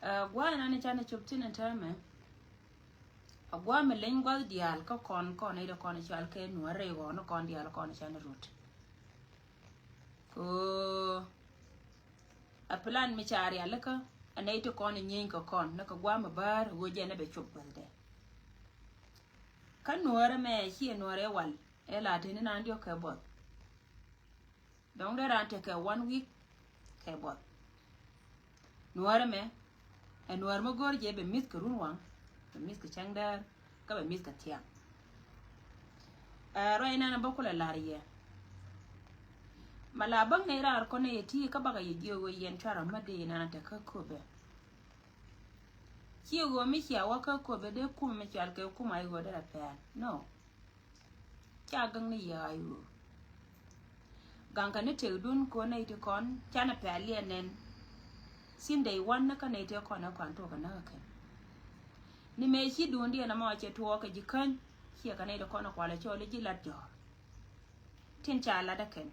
Gwa na ni chana chuptin and terme. A gwa me lingua dial ka con ida con chal ke nuare go no con dial con chana root. Ko a plan mi chari alaka a nato con nyin ka con na ka gwa ma bar go jena be chup de. Kan nuare me hi nuare wal e la tin na ndio ka bot. Dong de ran take 1 week ka bot. Nuare me e nuare mo gor je be mit ka runwang be mit ka changdar ka be mit ka tiang. Roi na na bakula lariye. Malabang na ira ko na yeti ka baga yigo yen chara made na ta ka kobe. Kiyo mi kiya waka kobe de kuma mi kyal ke kuma ayo da pa. No. Kya gang ni ya ayo. Gang ka ne te dun ko na ite kon chana pa lienen. Sin day one na ka na ite kon na kwanto ka na ka. Ni me shi dun dia na ma che to ka jikan kiya ka na ite kon na kwala chole jilat jo. Tin cha la da ken.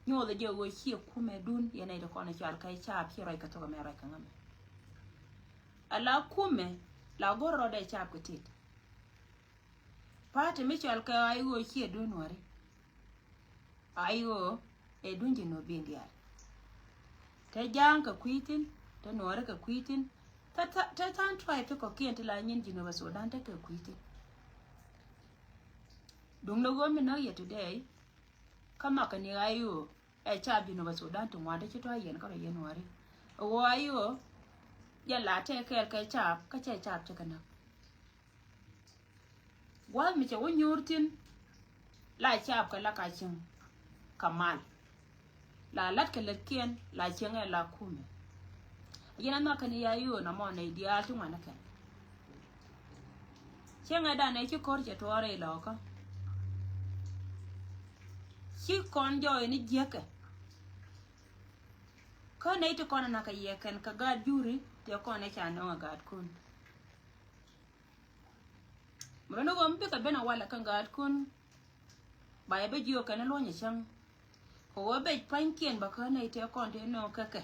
Nyo the jo go here kume dun yana ida kona chal kai chap hiro ka to me ra ka ngame ala kume la goro da chap kutit pate mi chal ka ayo here dun wari ayo e dun jino bindia te jang ka kwitin te nore ka kwitin ta tan try to ko kient la nyin jino ba so dan te ka kwitin dung no go me no ye today kama ka ni ayo e chabi no baso dan to wade chito yen ka yen wari o ayo ya la te kel ka chap ka che chap che kana wa mi che wonyurtin la chap ka la ka chin kamal la lat ka letken la chen la kume yena na ka ni ayo na mo ne dia tu mana ka chen da ne chi kor che to re lo ka chi kon jo ni jeke ko ne to kon na ka yeken ka ga juri te ko ne cha no ga kun mo no gom be ka bena wala kan ga kun ba be jio kan lo nya chang ko be pankien ba ka ne te kon te no ka ke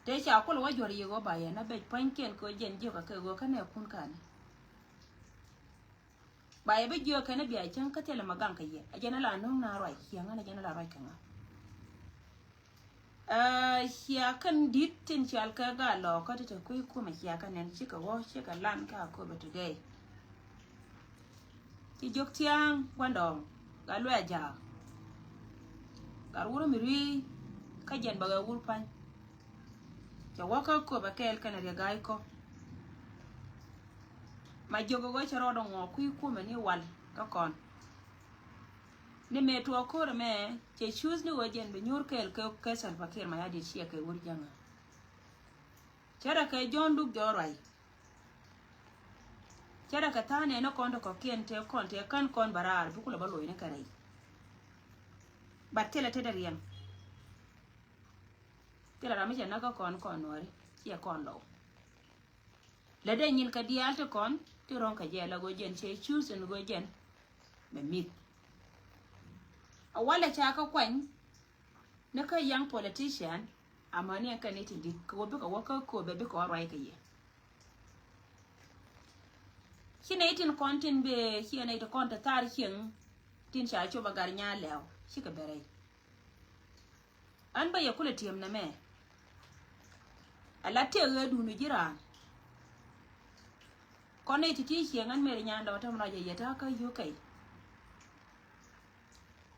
te cha ko lo jori go ba ya na be pankien ko jen jio ka ke go ka ne kun kan ba be jio kan bi a chang ka te la magan ka ye a jena la no na roi yang na jena la roi kan hiya kan ditin chal ka ga lo ka ta ku kuma hiya kan nan chika wo chika lan ka ko ba today ti jok tiang kwandong ga lo ja ga wuro mi ri ka jen ba ga wur pan ja waka ko ba kel kan re ga ko ma jogo go charo do ngo ku kuma ni wal ka kon ni me to ko me che choose ni wojen be nyur kel ke sal fakir ma yadi chia ke wur janga chara ke jondu jorai chara ka tane no kondo ko kien te kan kon barar bu kula balo ina karai battela te dariyan tira rami jana ka kon wari ya kon lo le de nyin ka dial to kon ti ron ka jela go jen che choose ni go jen me mit awala cha ka kwan na ka young politician amani ka ne ti ko be ka waka ko be ko rai ka ye kina itin kontin be kina ita konta tarihin tin sha cho bagar nya lew shi ka bere an ba ya kula tiyam na me ala te ga du nu jira kone ti ti hiyan mere nya ndo ta mra je ta ka yu kai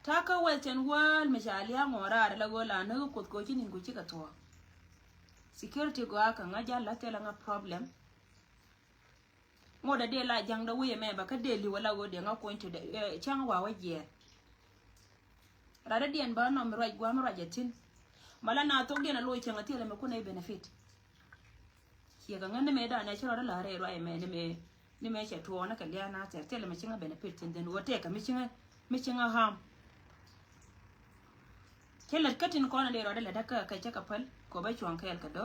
taka welten wal mishali ya ngora la gola na ko ko chini nguchi ka to security go aka ngaja la tela nga problem ngoda de la jang da wuye me ba ka de li wala go de nga ko into de chang wa waje rada dien ba no mi raj gwa mi rajetin mala na to de na lo changa tela me ko na benefit kiya ga ngane me da na chiro la re ro ai me ni me che to na ka lia na tela me chinga benefit tin den wote ka mi chinga ham kela katin kona de roda la daka kai chaka pal ko ba chuan kai ka do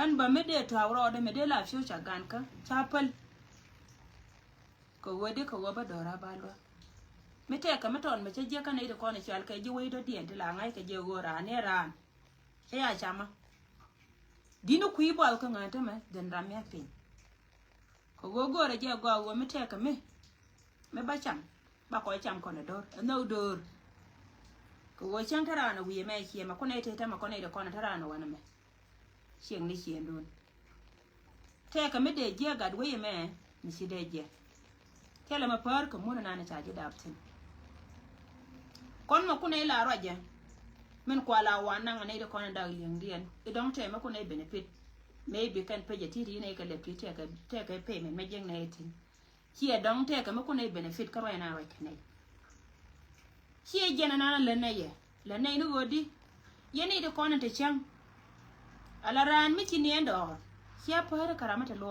an ba me de tawro de me de la future gan ka chapal ko wode ko ba dora balwa me te ka meton me je ka ne de kona chal kai je we do dien de la ngai ka je go ra ne ran ya chama dinu kui bol ka ngata me den ram ya pin ko go re je go me te ka me ba cham ba ko cham ko na dor no dor ko wo chang tara na wi me chi ma ko ne te ta ma ko ne de ko na tara na wana me chieng ni chien dun te ka me de je gad we me ni si de je kele ma par ko mo na na cha je dap tin kon ma ko ne la ro je men kwa la wana ngane de ko na da yeng dien e dong te ma ko ne benefit maybe kan pe je ti ne ka le ti te ka pe me jeng na tin chi e dong te ka ma ko ne benefit ka ro na ro ka ne chi e je na na le ne ni godi ye ni de ko na te chang ala ran mi ti ne ndo chi a par karama te lo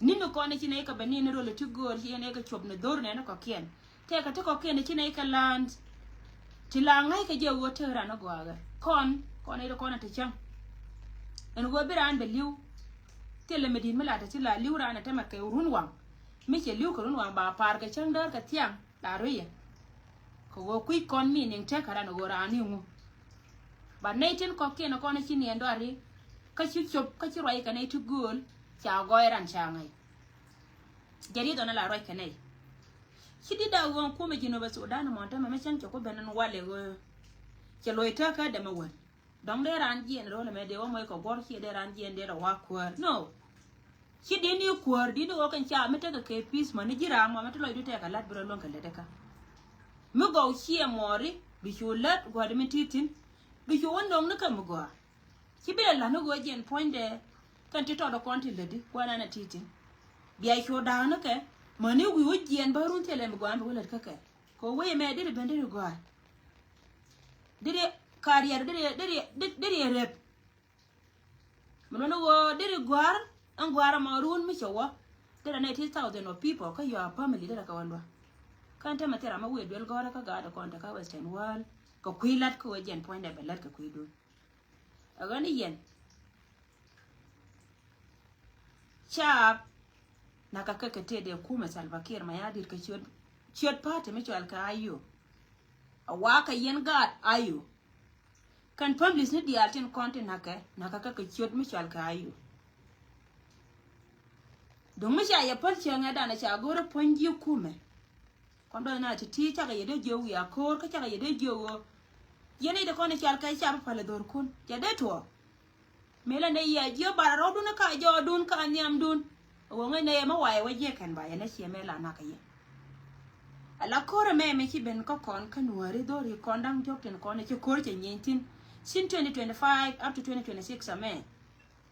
ni no ko ne chi ne ka ba ni ne ro le ti gor chi ne ka chob ne dor ne na ko kien te ka chi ne ka land ti la ngai ka je wo te ra na gwa ga kon ne de ko na te chang en go bi ran be liu te le medin mala ta ti la liu ra na te ma ke run wang mi che liu ko run wang ba par ka chang dar ka tiang la ro ye ko go kui kon mi ning te ka ra no go ra ni ngu ba nei tin ko ke na ko na chi ni ndo ari ka chi chop ka chi roi ka nei tu gol cha go ran cha ngai jari do na la roi ka nei chi di da won ko me jino ba so da na mo ta ma chan ko benan wale go che loita ka da ma won dong de ran ji en ro le me de o mo ko gor chi de ran ji en de ro wa ko no chi de ni ko di do kan cha me ta ka ke peace ma ni jira ma ma to lo du te ka lat bro lon ka le de ka mu go chi e mori bi chu lat go de mi titin bi chu won dong na ka mu go chi bi la no go jen point de kan ti to do kon ti le di ko na na titin bi ai chu da na ke ma ni wi wo jen ba run te le mu go an bo le ka ke ko we me de ben de go de career de rep mono go de gwar an gwara marun mi chowa de na 90,000 of people ka your family de ka walwa kan ta matera ma we del gora ka ga da kon ta ka western wall ko kuilat ko jen point de belat ka kuidu agani yen chap na ka ka te de kuma salvakir ma yadir ka chiot pate mi chwal ka ayo awaka yen gad ayo kan publish ni di altin content na ka chiot mi chal ka ayu dong mi ya par chenga da na cha goro ponji kume kondo na ti cha ga yede jowu ya kor ka cha ga yede jowo yene de kono chal ka cha pa le dor kun ja de to mela ne ya jo bara rodu na ka jo dun ka nyam dun wo ngai ne ma waye waje kan ba ya na che mela na ka ye ala kore me ki ben ko kon kan wari dori kondang jokten kono che kor che nyentin sin 2025 up to 2026 amen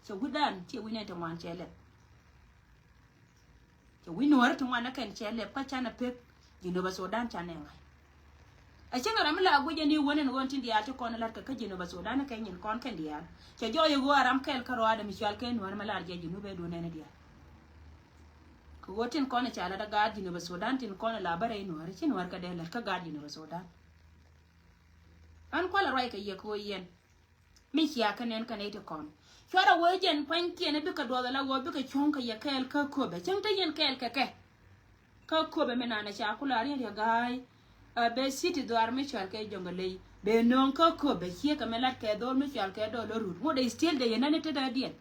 so gudan ti wina to man chele so we know to man kan chele pa chana pek jino ba Sudan chane ngai a chenga ramla guje ni wonen wontin dia to kono lar ka jino ba Sudan kan yin kon kan dia che jo yo go aram kel karo ada mi chal ken war malar je jino be do ne dia ko wotin kono chala da ga jino ba Sudan tin kono la bare no har chin war ka de lar ka ga jino ba Sudan an kwala rai ka ye ko yen mi ya kanen kanete kon chora wejen panki ne bika do la go bika chonka ya kel ka ko be chang ta yen kel ka ko be menana cha kula ri ya gai be city do armi chal ke jongale be non ka ko be che ka melat ke do mi chal ke do lo rut mo de still de yenane te da dien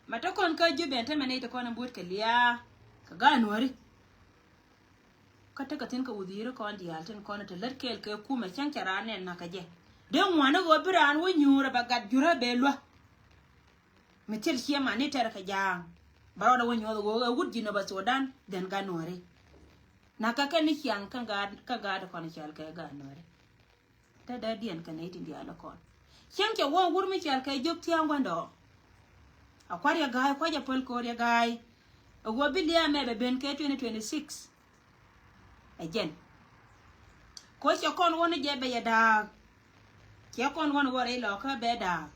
mata kon ka jube ta menete kon but ke liya ka ga nori kata katin ka udiro kon di alten kon te lat kel ke kuma chang charane na ka je den wana go biran wo nyura bagat jura belwa metel chiema ni ter ka jang baroda wo nyodo go wudji no ba Sudan den ganore na ka ken chiang ka ga da kon chal ka ganore ta da dien ka ne tin dia la kon chiang ke wo wurmi chal ka jok tiang wando akwarya ga ko ja pol ko ya gai go bilia me be ben ke 2026 again ko che kon woni je be ya da ke kon won wore lo ka be da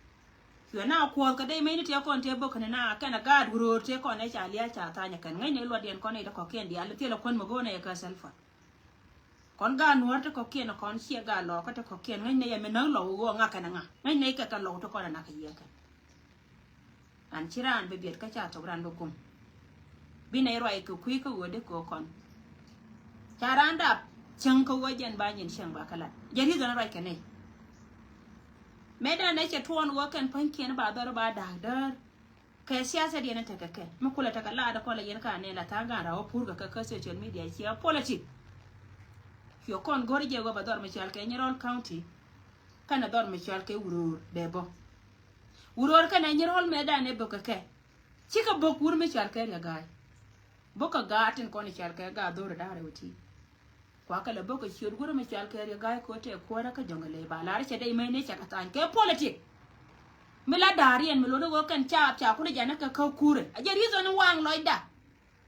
yo na ko ka dai mai ni te kon te bo kana na kana ga duro te kon ne cha liya cha ta nya kan ngai ne lo den kon ne da ko ken dia le te lo kon mo go ne ka selfa kon ga nuor te ko ken kon sie ga lo ka te ko ken ngai ne ya me na lo go nga kana nga ngai ne ka lo to kon na ka ye kan an chiran be biet ka cha to ran do kum bi ne ro ai ku kui ko wo de ko kon charanda chang ko wo jen ba nyin chang ba kala jeri ga na ro ka ne meda ne che tuon woken pankien ba dor ba da ke siasa dia na take mukula taka la da kola yen ka ne la tanga ra opur ka social media chia politics yo kon gorje go ba dor Michal ke Nyirol County kana dor Michal ke urur bebo urur kana Nyirol meda ne boka ke chika bokur Michal ke ya gai boka gatin kon Michal ke ga dor da rewti kwa kala boka chiur guru Michal ke ya gai ko te ko ra ka jongale ba la che dai mai ne chaka tan ke politics mila darien milo no kan cha kuna jana ka kure aje rizo no wang loida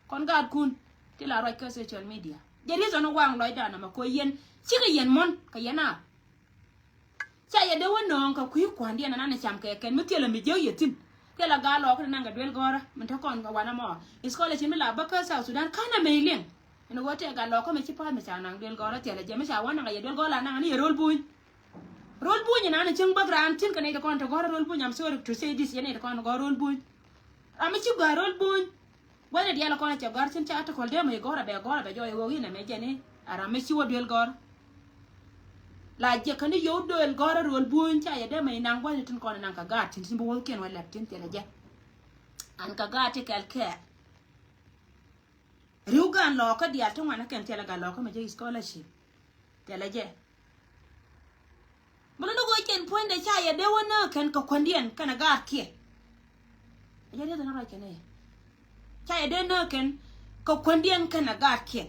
kon gad kun ti la roi ka social media je rizo no wang loida na ma ko yen chika yen mon ka yana cha ya de wono ka ku kwandi na na cham ke ken mutiela mi je yetin tela ga lo kana nga dwel gora mun ta kon ga wana mo iskola chi mila ba ka South Sudan kana meilen ino gote ga lo ko me chi pa me cha nang dwel gora tela je me cha wana ga ye dwel gora na ni rol buñ rol buñ na na cheng bagran tin kana ida kon to gora rol buñ am sorry to say this yene ida kon go rol buñ am chi ga rol buñ wala dia la kon cha gar tin cha ta kol de me gora be jo e wo ina me jene ara me chi wo dwel gora la je kan yo dwel gora rol buñ cha ya de me nang wala tin kon nang ka ga tin bo wol ken wala tin tela je an ka ga te kel ke riugan lo ka dia to wana ken tela ga lo ka me je scholarship tela je mana no go ken point de cha ya de wona ken ka kwandien kana ga ke ya de na ra ken e cha ya de no ken ka kwandien kana ga ke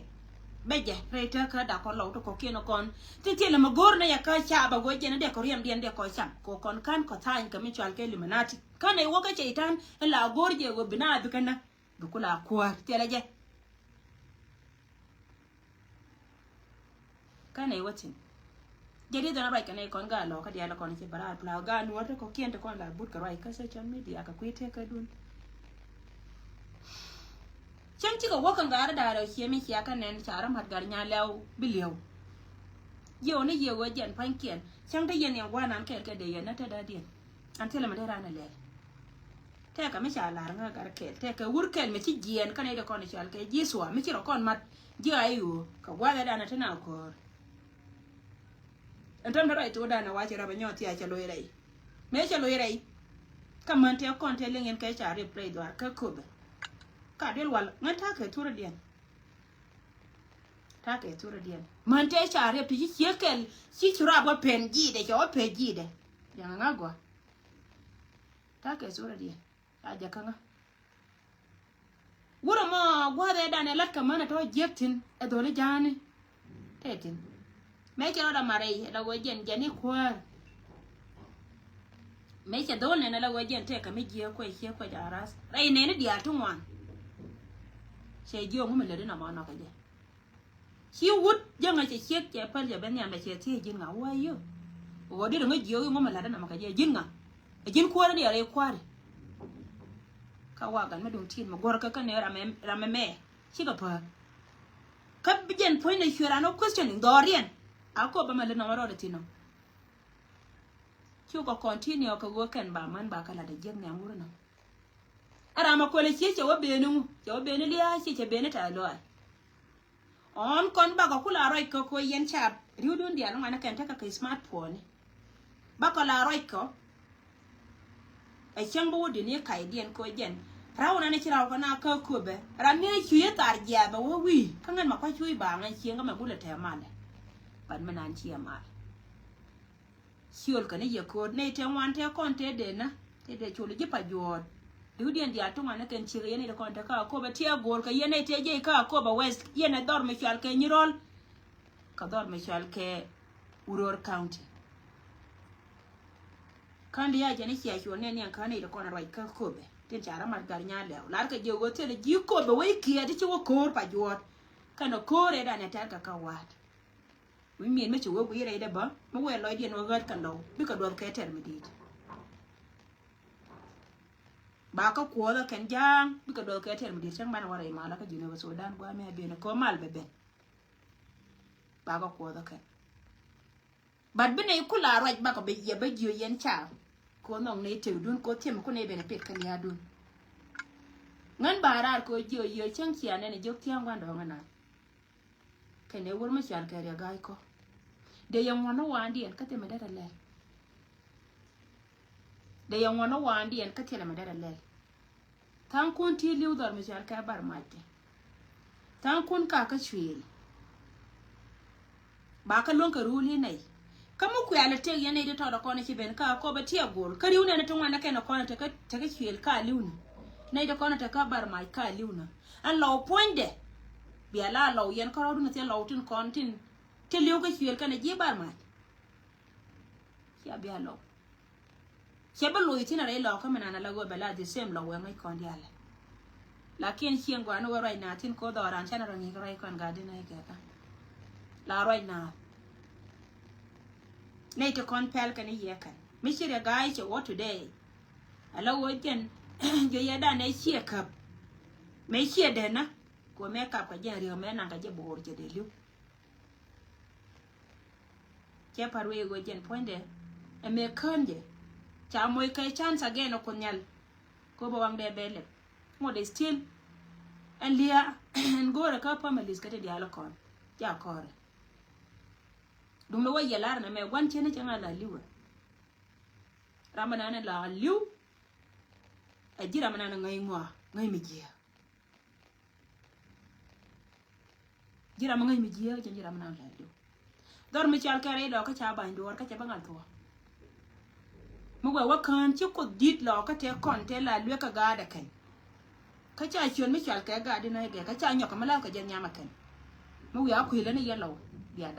beje reita ka da ko lo to ko ken kon ti ti le magor na ya ka cha ba go je na de ko riem dien de ko cham ko kon kan ko tan ka mi chal ke limanati kana wo ka cheitan la gor je go bina bi kana bi kula ko tela je kana e watin jadi dana rai kana kon ga lo ka dia la kon ci bara pla ga no to ko kien to kon la but ka rai ka social media ka kwete ka dun chan ci ga wakan ga da da shi mi ya kan nen charam hat gar nya law biliyo yo ne ye wo jan pan kien chan da yen yan wana ke de yen na ta da dien an tele ma da rana le te ka mi cha la nga gar ke te ka wur kel mi ci jien kana da kon chal ke ji so mi ci ro kon mat ji ayu ka wa da na tana ko entam da rai to da na wache raba nyoti a chalo irai me chalo irai kaman te kon te lengen kai cha replay do ka kobe ka del wal ngan ta ke tura dien man te cha re pi chekel si chura bo pen ji de jo pe ji de yang ngagwa ta ke tura dien a ja kanga wuro mo gwa da ne lat kamana to jektin e do le jani tetin me che da mare da go jen jani kwar me che do ne na la go jen te ka mi je ko che ko jaras rai ne ne dia tunwan che jo mu le na ma na ka je chi wut janga che che pal je ben ya me che ti jin nga wa yo wo di ngo jo mo ma la da na ma ka je jin nga jin kwar ne re kwar ka wa gan ma dum tin ma gor ka ne rame me chi ka pa ka jen point ne shura no questioning dorian ako ba male na waro tino chu ko continue ko go kan ba man ba kala da jeng ne amurna ara ma ko le che wo be nu liya che be ne ta lo on kon ba ko kula roi ko yen chap riudun dia no ana kan ta ka smartphone ba ko la roi ko ai chambo de ne kai dien ko jen rauna ne chiraw ko na ka ko be ra ne chu ye tar ja ba wo wi kangan ma ko chui ba ngan chieng ga ma bula te male ban manan chia mal siol kane ye ko ne te wan te kon te de na te de chulu ji pa jod du dien dia to ngana ken chire ne de kon te ka ko ba tia gol ka yene te je ka ko ba west yene dor me chal ke Nyirol ka dor me chal ke Uror County kan dia je ne chia chul ne ne kan ne de kon rai ka ko be ten chara mar gar nya le lar ka je go te le ji ko be we ki adi chi wo ko pa jod kana ko re da ne ta ka wat we mean me chuo we re de ba mo we lo dien wo gat kan do bi ka do ke ter mi dit ba ka ko da kan jang bi ka do ke ter mi dit chang ban wara ma la ka jine so dan gwa me be ne ko mal be be ba ka ko da kan bad bi ne kula raj ba ka be ye ba jiyo yen cha ko nong ne te dun ko tem ko ne be ne pet kan ya dun ngan barar ko jiyo yo chang chia ne jok tiang wan do ngana kene wor ma chal ke ya gai ko de yang wana wandi en kate medara le de yang wana wandi en katela madara lel tan kun ti liu dor mi jal ka bar mate tan kun ka chwil ba ka lon ka ruli nai kamu ku ala te yana de to da kona ki ben ka ko ba ti gol ka riuna na tun wanda kai na kona ta ka chwil ka liuna nai da kona ta ka bar mai ka liuna an law poinde bi ala law yen ka rodu na te law tin kontin te liu ka chwil ka na ji bar mai ya bi ala Cheba lo itina re lo kama na lago bela the same lo wengai kondi ala. Lakini chiengo anu wa right na tin ko do ran chana rangi rai kon gadi na ikeka. La right na. Nei to kon pel kan yekan. Mishire gai che what today. Ala wo jen jo yada na chie kap. Me chie de na ko me kap ka jen rio me na ka je bor je de lu. Che parwe go jen poinde e me konde. Cha moy kay chance again ko nyal ko bo wang de bele mo de still en lia en gore ka families kate dia la kon ya kore dum lo waye lar na me wan chene changa la liwa ramana na la liu a jira mana na ngai ngwa ngai mi jia jira ma ngai mi jia jira mana la liu dor mi chal kare do ka cha ba ndor ka cha bangal to Mugwa wakan ci ko dit la ka te kon te la lwe ka ga da kai ka cha chion mi chal ka ga di na ga ka cha nyoka mala ka jen nyama kan mu ya ku ile ne yelo biya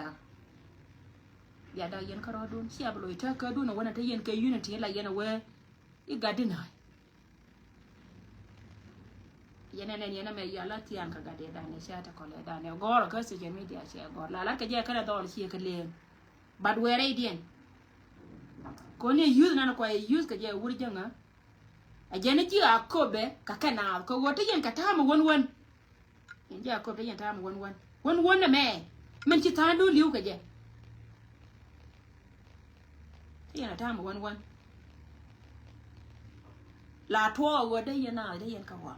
da yen ka rodun si ablo ita ka du na wana ta yen ka unity la yen we I ga di na yen me ya la ti an ka ga de da ne sha ta ko le da ne goro ka se je media che goro la ka je ka da dol si ka le bad we re dien Kone use na kwa use ka je wuri janga ajene ji akobe ka kana ko wote yen ka tamu won yen ji akobe yen tamu won na me men ci tandu liu ka je yen tamu won la to wo de yen na de yen ka wa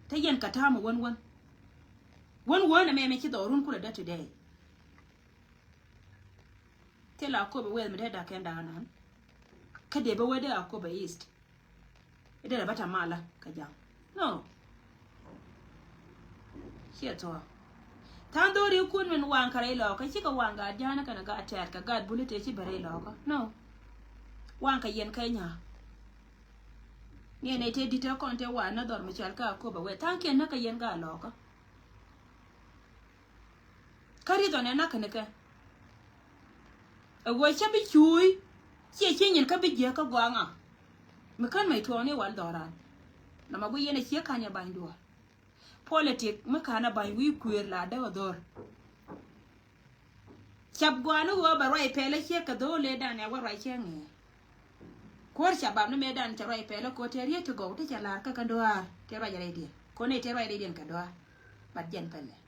te yen ka tamu won na me ci dorun kula da today Tela ko be wel me da kan da nan kade be wede ko be east ide da bata mala ka jam no to tando ri kun men wan kare lo ka chika wanga jana kana ga atar ka ga bulete ci bare lo ka no wan ka yen kai nya ne te dita kon te wa na dor me chal ka ko be we tanke na ka yen ga lo ka kari do ne na kana ka a wo chabi chui che nyen ka bi je ka gwanga me kan mai to ne wal doran na magu yene che kanya bandu politic me kana bai wi kuer la da dor chab gwanu wo ba rai pele che ka do le da ne wa rai che nge ko shabab ne me dan cha rai pele ko te rie to go te cha la ka kan doa te rai re di ko ne te rai re di ka doa bat jen pele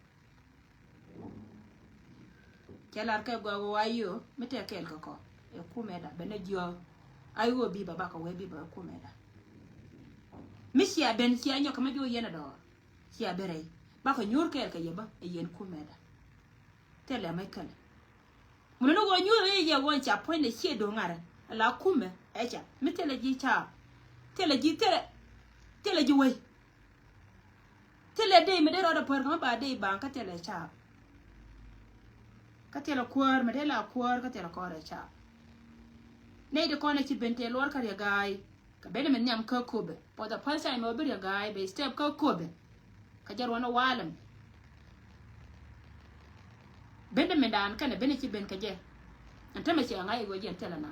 Kelar ka gwa wayo mete kel ko e kumeda bene jio ayo bi baba ko we bi baba kumeda misia ben sia nyoka ma jo yena do sia bere ba ko nyur kel ka yeba e yen kumeda tele mai kan muno no go nyur e ye won cha point de sie do ngara la kume e cha metele ji cha tele ji we tele de me de ro da por ma ba de ban ka tele cha Katela kuar madela kuar katela kore cha nei de kone ci bente lor kar ya gai ka bele men nyam ka kobe po da palsa mo bir ya gai be step ka kobe ka jar wana walam bende men dan kana bene ci ben ka je antama ci ngai go je tela na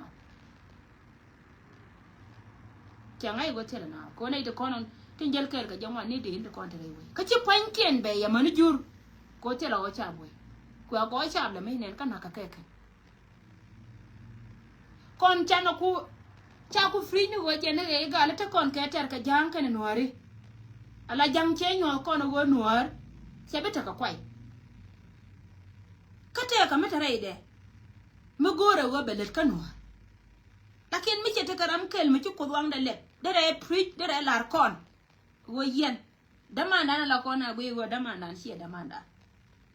ci ngai go tela na ko nei de konon tin jel ker ka jamwa ni de inde kontere we ka ci panken be ya manu jur ko tela o cha boy Kwa go chab la me nen kana ka keke kon chano ku cha ku free ni wo jene e ga la ta kon ke ter ka jang kan nuari ala jang che nyo kon go nuar se beta ka kwai ka te ka meta reide mu gore go belet ka nuar lakin mi che te karam kel mi ku wang da le dere preach dere lar kon wo yen damanda na la kon na go damanda sie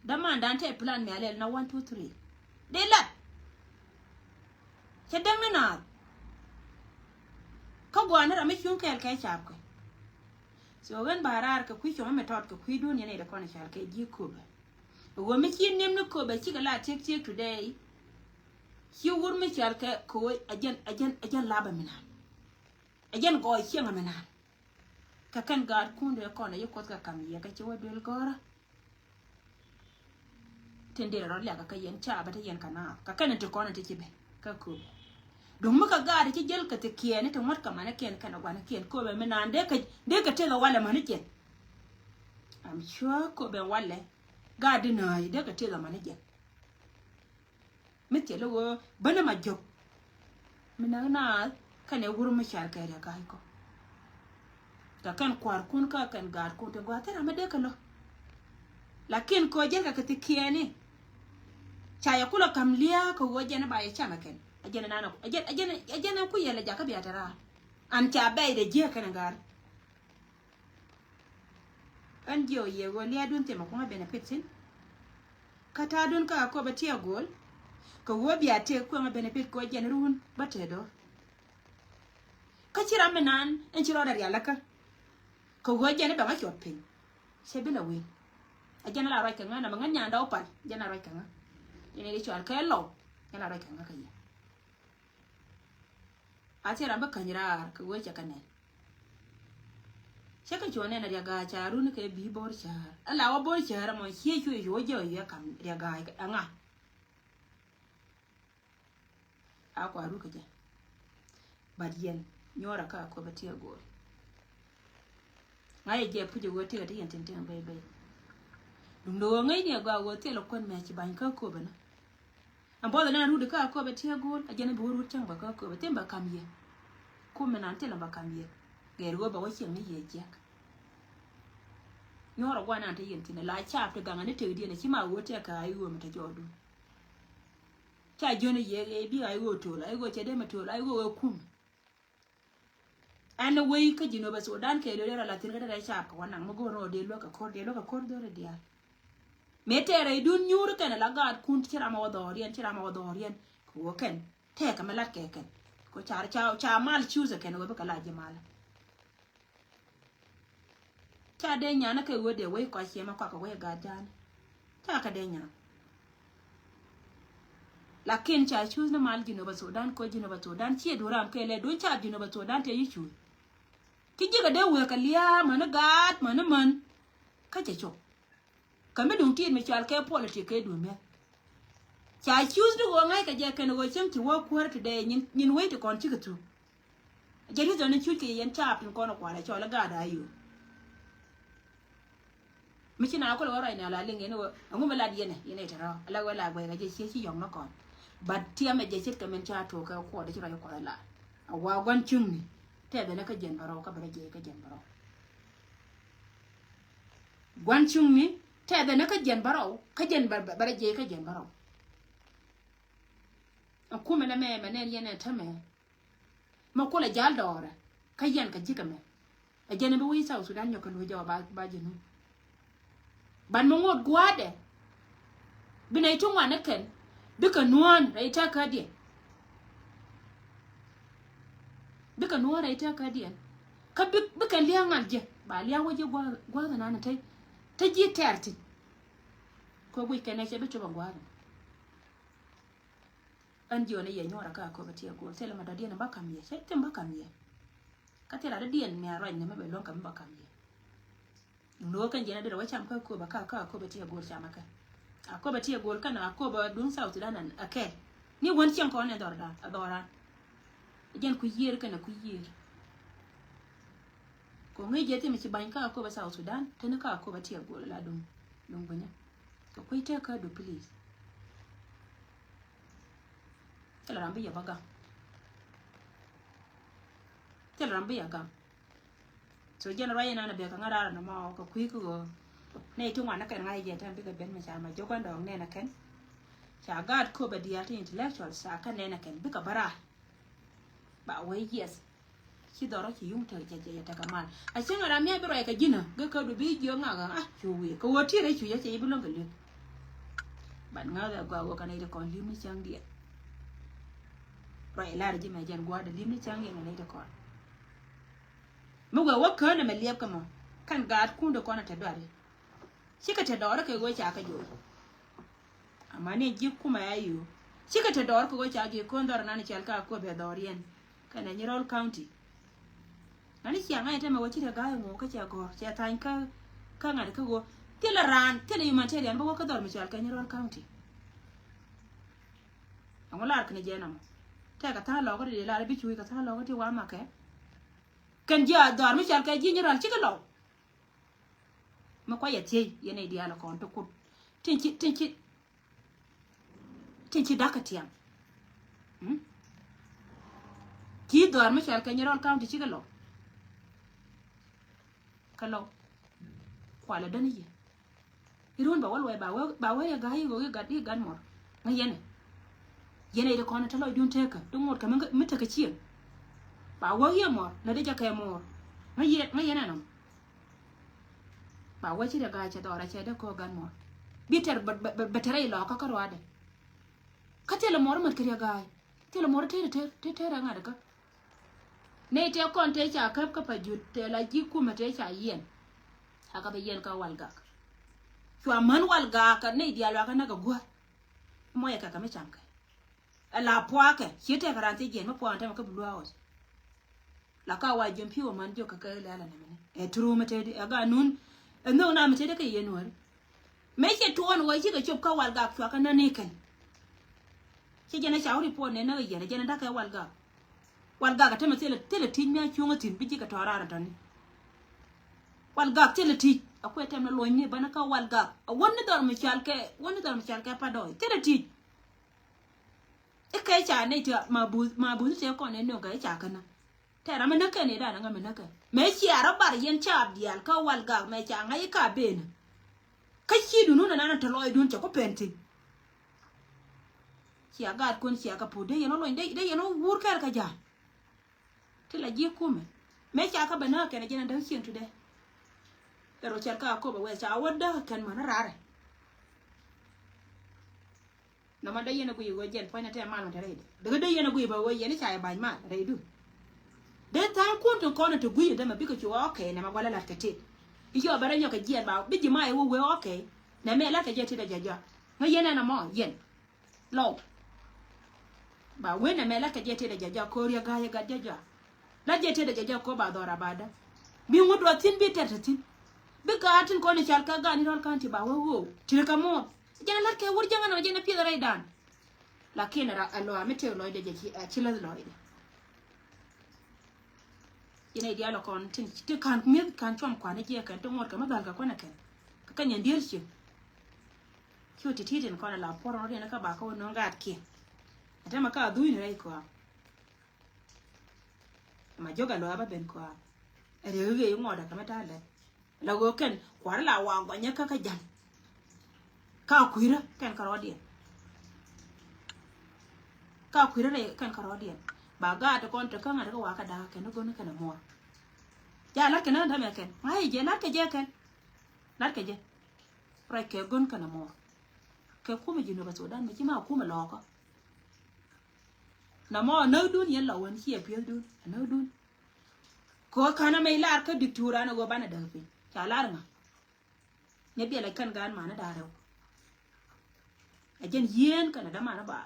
damanda ante plan me alel na 1 2 3 de la che dang na ka gwana ra me chun kel ke chap ko so wen barar ka kwi choma metot ka kwi dun ne da kon chal ke ji ko ba wo me chin nem no ko ba chi ka la tek tek today chi wur me chal ke ko ajen laba mina ajen go chienga mina ka kan gar kun de kon ye ko ka kam ye ka chi wa del gora tende ro la ka yen cha ba ta yen kana ka kan te kon te chibe ka ko dum muka ga da jel ka te kiyene te mot ka mana ken kana gwana ken ko be mina de ka te ga wala mana ken am sure ko be wala ga de na de ka te ga mana ken mete lo bana ma jok mina na kane wuru mu shar ka da kai ko ka kan kwar kun ka kan gar kun te gwa te ma de ka lo lakin ko jel ka te kiyene cha ya kula kamlia ko woje na ba ya chama ken ajena nana ajena ku yele jaka biatara an cha bai de je kana gar an dio ye go lia dun te ma ko benefitin kata dun ka ko ba tia gol ko wo biate ko ma benefit ko jen run batedo ka chira menan en chiro dar yalaka ko wo jen ba ma chopin se bila wi ajena la ra ka ngana ma nganya ndo pa jena ra ka ngana ene ri chal ka lo ena ra ka ngana ka ye atira ba kanyira ka wecha kanen shaka chone na riaga charu ne ke bi bor char ala wa bor char mo hie chu yo jo ya kam riaga anga akwa ru ka je badien nyora ka ko batia go ngai je puje go te yen ten bai bai dum do ngai ne ga go te lo kon me chi ban ka ko bana ambo da na ru de ka ko batia go ajene bo ru tang ba ka ko batemba kam ye kuma na ntela bakamye gergo ba wachi ngi yeje nyoro gwana ante yentina la cha to ganga ne tedi ne chima wote ka ayo mata jodu cha jone ye bi ayo to la ayo che de mato la ayo kum ana wei ka jino ba Sudan ke lele la tin ga da cha ka wannan mugo no de lo ka kor do re dia metere dun nyuru kana la gad kun tira ma wadorian ko ken te ka mala ke ken ko cha mal choose ken we baka laje mal cha de nya na kai wode we ko shema kwa ka we ga jan ta ka de nya lakin cha choose na mal jino ba Sudan ko jino ba Sudan chi doram kai le don cha jino ba Sudan te yichu ki jiga de we ka liya mana gat mana man ka che cho ka me dun tin me chal ke politique ke du me cha choose do ngai ka je ken go chem ti wo kwar today nyin we to kon chigatu jeli zo ne chuke yen tap ko no kwara cho la ga da yu mi china ko lo ra ina la linge no ngu me la di ne tara la wala gwe ga je chi yong no kon but tia me je chit ka men cha to ka ko de ra ko la awa gwan chung ni te be na ka jen baro ka bare je ka jen baro gwan chung ni te be na ka jen baro ka jen bare je ka jen baro akuma na me manen yene tame makola jal dora kayan ka jika me ajene bi wi South Sudan yo kan wo jawa ba jinu ban mo ngot gwade binay tungwa na ken bika nuan raita kadie bika nuan raita kadie ka bika liangal je ba lian wo je gwa na na tai ta ji terti ko wi ken e be to ba gwa andio ne ye nyora ka ko batia ko tele ma dadia na bakamye se tem bakamye katela dadia ne arwa ne mebe lonka bakamye ndo kan jena de wacham ka ko baka ko batia gol chama ka ko batia gol kana ko ba dun South Sudan ake ni won chen ko ne adora jen ku yer kana ku yer ko ngai je te mi ci ban ka ko ba South Sudan tene ka ko batia gol la dum bunya ko ko ite ka do please tela rambi ya baga tela rambi ya ga so jena raya na be ka ngara na ma ko kui ko ne tungwa na kan ngai je tan bi ka ben ma cha ma jogon dong ne na ken cha gad ko ba dia intellectual sa kan ne na ken bi ka bara ba wai yes ki doro ki yung ta je ta kamal a chen ara mi bi raya ka jina ga ka do bi jo nga ga chu wi ko woti re chu ya che bi long ga le ban nga ga gwa ka ne de kon li mi chang dia rồi là gì mà dàn qua để liếm nó trắng vậy này cho con mu we wa kana me liep kama kan gad kundo kona te dware shika te dora ke go cha ka jo amane ji kuma yayo shika te dora ko go cha ge ko ndor nani chal ka ko be dorien kana Nyirol County nani sia ngai te me wo chira ga ngo ka cha go cha tan ka ngade ka go tela ran tela humanitarian bo ka dor me chal ka Nyirol County angolar kne jena mo ta ka ta lo ko de la bi chui ka ta lo ko ti wa ma ke kan ja dor me chal ka ji Nyirol chi ka lo ma kwa ya tie ye ne dia la kon to ku tinchi dakatiam ki dor me chal ka Nyirol County chi ka lo kalau kwala dani ye irun ba walwa ba wa ya gahi go ga di gan mor ngayene yene ide kono talo dun teka dun mor kamen mita ka cien ba wa ye mor na de jaka mor ngayene nam ba wa ci da ga cha dora cha da ko gan mor biter batere lo ka karo ade ka tele mor mat kriya ga tele mor te ra ngada ka ne te kon te cha kap ka pa jut te la ji ku ma te cha yen aka be yen ka walga chwa man walga ka ne dia lo ka na ga gwa mo ya ka me chanka la poa ke chite garante jen mo poa ta ka bulwa os la ka wa jem pi o man jo ka la ne mene e tru ma te aga nun no na ma te ka yen wor me che tuon wa ji ka chop ka walga chwa ka na ne kan che jena shauri po ne na jena da ka walga ka tema tele tin mi achunga tin biji ka torara tani walga tele ti akwai tem na loñi bana ka walga wonni dor mi chalke pa doy tele ti e kai cha ne ti ma bu se ko ne no ga cha kana tera me naka ne da nga me naka me chi ara bar yen cha bial ka walga me cha ngai ka ben ka chi du nuna na to loy dun cha ko penti chi aga kun chi aga pu de yeno loñ de yeno wur ka ja tila ji kume me cha ka bana ke na jena da chin tude pero cha ka ko ba we cha wada kan mana rare no ma da yena ku yugo jen fa na te ma no tare de da yena ku ba we yena cha ba ma re du de tan kun to ko na to guyi da ma bi ka chu okay na ma wala la tete iyo bara nyo ka jen ba bi ji ma e we okay na me la ka je ti da jaja ma yena na mo yen lo ba we na me la ka je ti da jaja ko ri ga ya ga jaja la jete da jaja ko ba dora bada bi ngod wa tin bi tertin bi ka atin ko ni chal ka ga Nyirol County ba wo tire ka mo jana lar ke wur janga no jana pi da rai dan lakini ra alo amete lo de jeji chila lo ide ina dia lo kon tin ti kan mi kan chom kwa ne je kan to ngod ka ma dal ka ko na ken ka kan yan dir chi kyo ti tin ko na la poro ri na ka ba ko no ngat ki ata ma ka du ni rai ko ma joga lo aba ben ko re ngoda ka mata le la go ken kwar la wa gwanya ka jan ka kuira ken karodi ka kuira re ken karodi ba ga to kon to kan ga wa ka da ken go na kana mo ya la ken na me ken ai je la ke je ken la ke je ra ke gon kana mo ke ku me jino ba Sudan me ma ku me lo ko na mo no dun yen lawan chi e pio dun no dun ko kana mai lar ka diktura na go bana da fi cha lar nga ne bi la kan gan ma na da raw a jen yen kana da ma na ba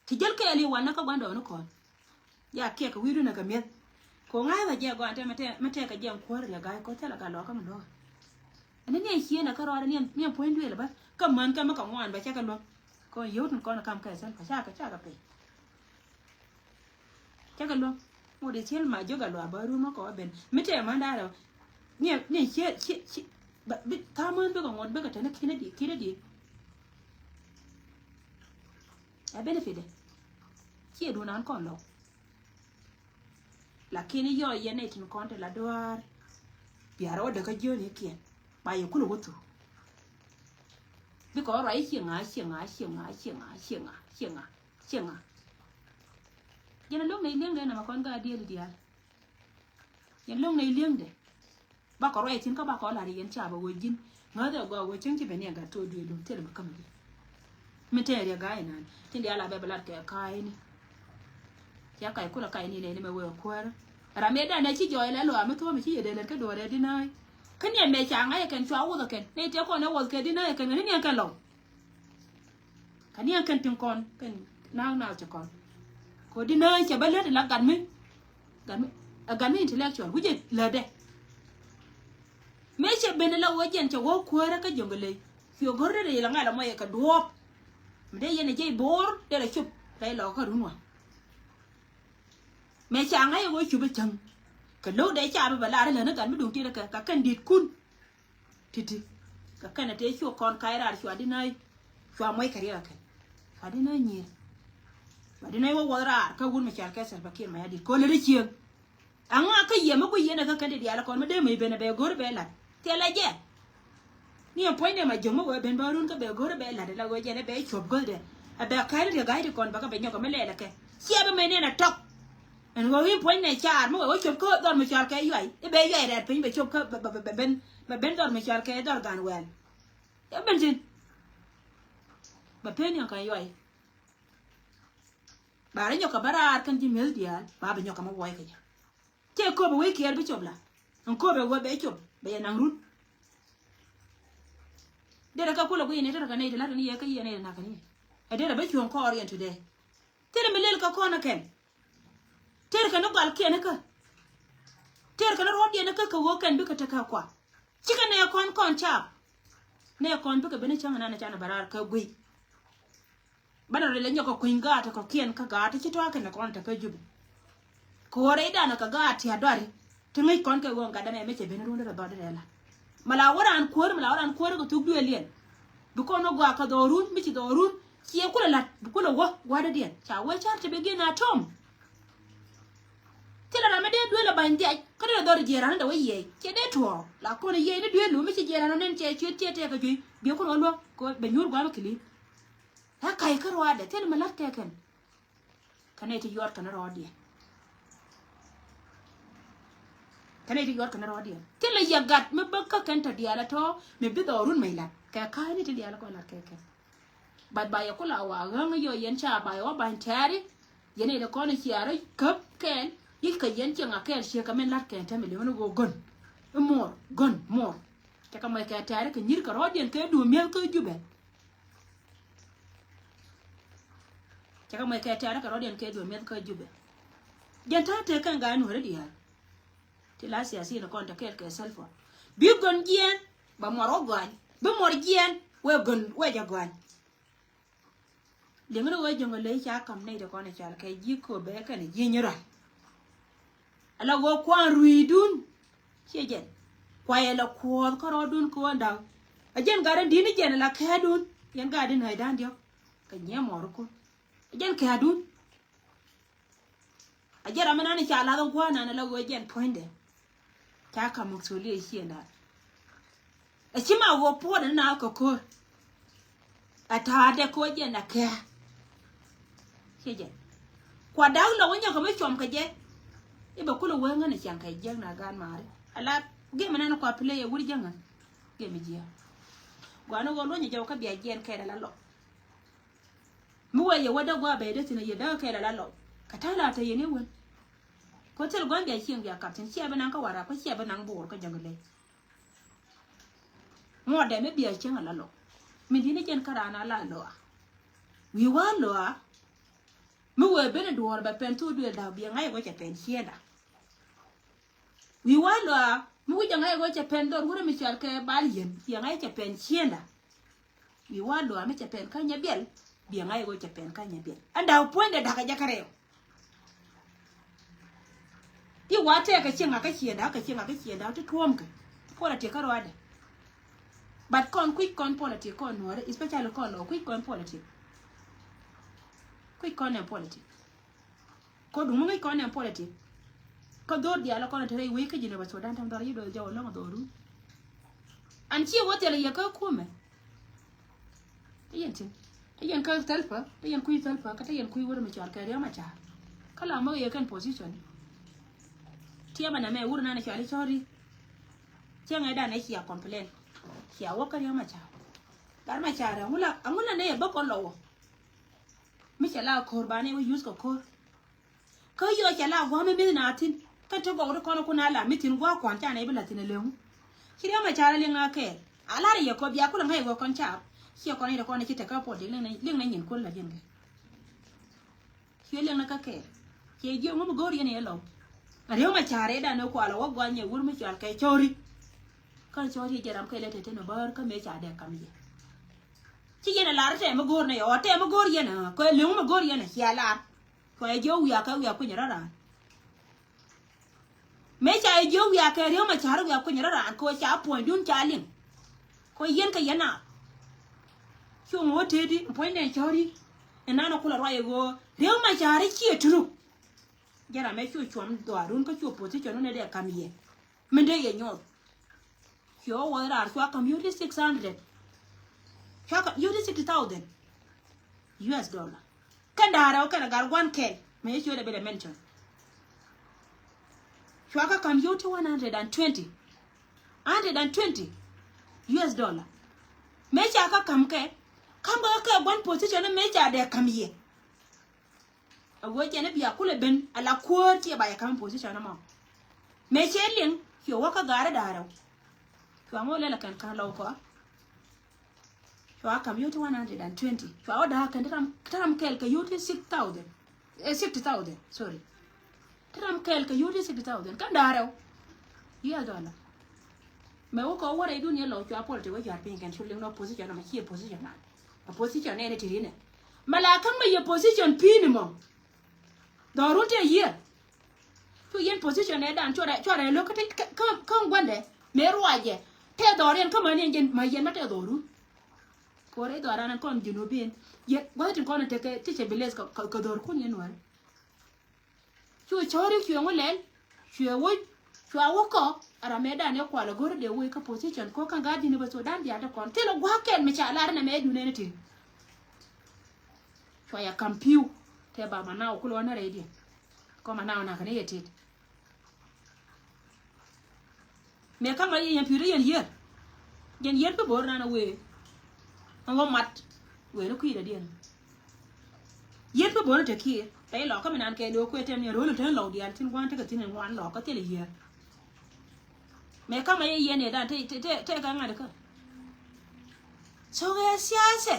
ti jel ke ali wan ka gwanda no ko ya ke ka wiru na ga met ko ngai ba je go ante mate ka jem ko ya ga ko tela ka lo ka mo do ani ne hiye na ka ro ne point we la ba ka man ka ma ka ngwan ba cha ka lo ko yotun ko na kam ka san ka cha ka pe cha ka lo mo de tel ma joga lo abaru ma ko ben mite ma da ro ne che ba bi ta man be ko ngon be ka tane kine di a benefit chi do nan kon lo lakini yo yene tin konte la doar biaro de ka joni kien ba yo kulu wutu bi ko rai xinga yana long nei liang de na ma kon ga dia yan long nei liang de ba ko rai tin ka ba ko la ri yan cha ba wo jin nga da go wo chen chi be ne ga to du lu tel ba kam di me te ya ga ina tin dia la be bla ke kai ni ya kai kula kai ni ne me wo ko rameda na chi joy la lo am to mi chi de le ka do re dinai kan ya me cha ngai kan chwa wo da kan ne te ko na wo ke dinai kan ni kan lo kan ya kan tin kon kan na cha kon ko dinai cha ba le la gan mi intellectual wuje la de me che ben la wo jen cha wo ko ra ka jongole fio gorre de la ngala mo ya ka duop mde yene je bor de la chup dai lo ka runwa me cha ngai wo chup chang ka lo de cha ba la le na kan mi du ti ka kan dit kun titi ka kan te chu kon kai ra chu adinai chu moy kariya kan adinai ni adinai wo ra ka gun me cha ka sar bakir ma ya dit ko le de chi anga ka yema ko yena ka kan de ala kon me de me be na be gor be la te la je ni point de ma jomo go ben barun ka be gor be la de la go je ne be chop go de a be ka de ga de kon ba ka be nyoko me le la ke sia be me ne na tok en go wi point ne char mo go chop ko don me char ke yai e be yai de pin be chop ka ben don me char ke dor gan wel ya ben tin ba pen yan ka yai ba re nyoko bara kan ji mel dia ba be nyoko mo wo ke che ko be wi ke be chop la en ko be go be chop be nang run dera ka kula ko yene dera ka ne dela ni ya ka yene na ka ni e dera be chuon ko orient today tere melel ka kona ken tere ka no gal ken ka tere ka no rodi ne ka wo ken bi ka ta ka kwa chika ne kon cha ne kon bi ka bene changa na chana barar ka gui bana rele nyoko ko inga ta ko kien ka ga ta chito ka na kon ta ka jubu ko re da na ka ga ti adore tingai kon ka go ngada me che bene runda da dela mala waran ko ko tugdu elien bu ko no gwa ka dorun mi ci dorun ci e kula lat bu kula wo wada dien cha we cha te bege na tom tela na me de duela bandi ay ka de dor jera na da we ye ce de to la ko ne ye ne duelu mi ci jera no nen ce te ka ju bi ko lo ko be nyur gwa kili ha kai ka ro da tela malat te ken kanai ti yor kana ro dien kanai ti yor kana ro dien tela yagat me bakka kan ta diala to me bi dorun mai lat ka ni ti diala ko lat ke bad ba ya kula wa ganga yo yen cha ba yo ban tare yene da kono ciare kap ken yika yen chenga ken she ka men lat ken ta me le go gon mor ta ka mai ka tare ka nyir ka rodien ke du mel ko jube ta ka mai ka tare ka rodien ke du mel ko jube gen ta te kan ga no redi ha ti la siasi na kon ta ke selfo bi gon gien ba moro gon bi mor gien we gon we ja gon le ngoro we jongo le cha kam nei de kone chal ke jiko be ka ne jinyira ala go kwan ruidun chejen kwa yela ko ko rodun ko ndaw ajen garan dini jen la kadun yen gadin hay dan dio ka nyemor ko ajen kadun ajera manani cha la go na la go jen poinde ta ka muksuli shienda achima wo po na ko ata de ko jen na ka cheje kwa daw lo wonya ko me chom ka je ibe kulo wenga ne chan kai jeng na gan mare ala ge manana kwa play ya wuri janga ge mi je gwa no go lo nya jaw ka biya jen kai la lo mu waye wada gwa be de tina ye da kai la lo ka tala ta ye ne won ko tel gwa biya chin biya kapten ci abanan ka wara ko ci abanan bo ko jangale mo de me biya chin la lo mi dine jen karana la lo wi wa lo mu we bene duor ba pen tu du da bi ngai go che pen sieda wi wa lo mu ja ngai go che pen dor wure mi chal ke bal yen bi ngai che pen sieda wi wa lo mi che pen ka nya biel bi ngai go che pen ka nya biel anda poinde da ka jakare ti wa te ka chinga ka sieda tu tuom ka pola te karo ade but kon politics kon no especially kon lo quick kon politics quick kon politics ko du mo kon politics ko do dia la kon tere we ka jine ba so dan tam dar yido jaw lo do ru an ci wote le yaka kuma yen ka talfa yen kuy talfa ka yen kuy wor ma char ka ya ma cha kala mo ye kan position tiya bana me wurna na chali chori tiya da na kiya complain kiya wakar ya ma cha dar ma cha ra ngula ne ba kon lo mi chala korbane we use ko kor ko yo chala wa me na tin ka to go ko kuna la mitin gwa kwan cha ne bila tin lewu kiri ma cha le nga ke ala ye ko bia kula ngai go kon cha ki ko ni ko ni kita ka po de le na nyin ko la jen ke ki le na ka ke ki je mo go ri ne lo ari ma cha re da no ko ala wo gwa nye wur mi cha ke chori kan chori je ram ke le te no bar ka me cha de kam ye chi ye na la te mo go ne yo te mo go ri na ko le mo go ri na ya la ko e jo ya ka ya ku nya ra me cha e jo ya ke ri ma cha ra ya ku nya ra ko cha po dun cha lin ko yen ka yana chu mo te di po ne chori ina no kula ro ye go ri ma cha ri chi tru jara me chu chom do arun ka chu po ti chono ne de kam ye men de ye nyo yo wa ra so kam yo 600 chaka yo 60,000 US dollar kan da ra ka gar 1k me chu de be mention chaka kam yo 120 US dollar me chaka kam ke kam ga ka one position me cha de kam ye awo jene biya kule ben ala kwoti ba ya kam position ma me chelin yo waka gara daro to amo lela kan law ko to akam yuti 120 to awada kan taram kel ka yuti 60,000 sorry taram kel ka yuti 60,000 kan daro ya dola me wo ko wore dunya law to apol te wa jar pin kan shulin no position ma ki position na a position ne tirine malakan ma ye position pin mo dorunte ye to yen position ne dan chore lo ka kan gwande me ruaje te doren ka mani yen ma yen mate doru kore doran kon junubin ye gwatin kon te ke tiche biles ka dor kun yen wan chu chore chu ngolen chu wo ko ara me dan e kwala gore de wo ka position ko kan gadi ne ba so dan dia ta kon te lo gwa ken me cha lar na me du ne tin chu ya kampiu te ba mana o kulo na ready ko mana na kan ye tit me kan ma yen pire yen yer pe bor na we ngo mat we no kuira dien yen pe bor te ki te lo ka manan ke lo ko tem ne ro lo ten lo dian tin wan te ka tin wan lo ka te le yer me kan ma yen ne da te ka ngade ka so ga siase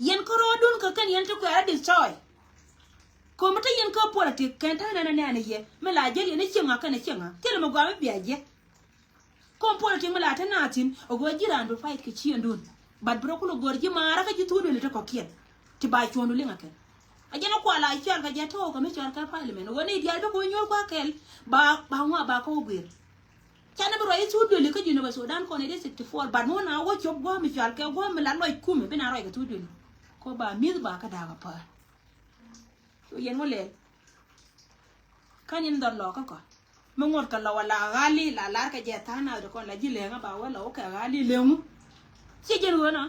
yen ko ro dun ka kan yen to ko adi choy ko mata yen ka politik kan ta na ne ye me la je ne chinga ka ne chinga tele mo gwa me biaje ko politik me la ta na tin o go jiran do fight ke chi ndun bad bro ko go ji mara ka ji tudu le ta ko kien ti ba chonu le ngake ajena ko ala ichar ka je to ko me char ka parliament woni dia do ko nyor kwa kel ba ngwa ba ko gwir chana bro yi tudu le ka ji no ba Sudan ko ne de 64 bad mo na wo chob go mi char ke go me la loy kume be na roy ka tudu ko ba mi ba ka da ga pa yen mo le kan yin dor lo ka ko mo ngor ka la wala gali la lar ka je ta na do ko la ji le nga ba wala o ka gali le mu ci jen wona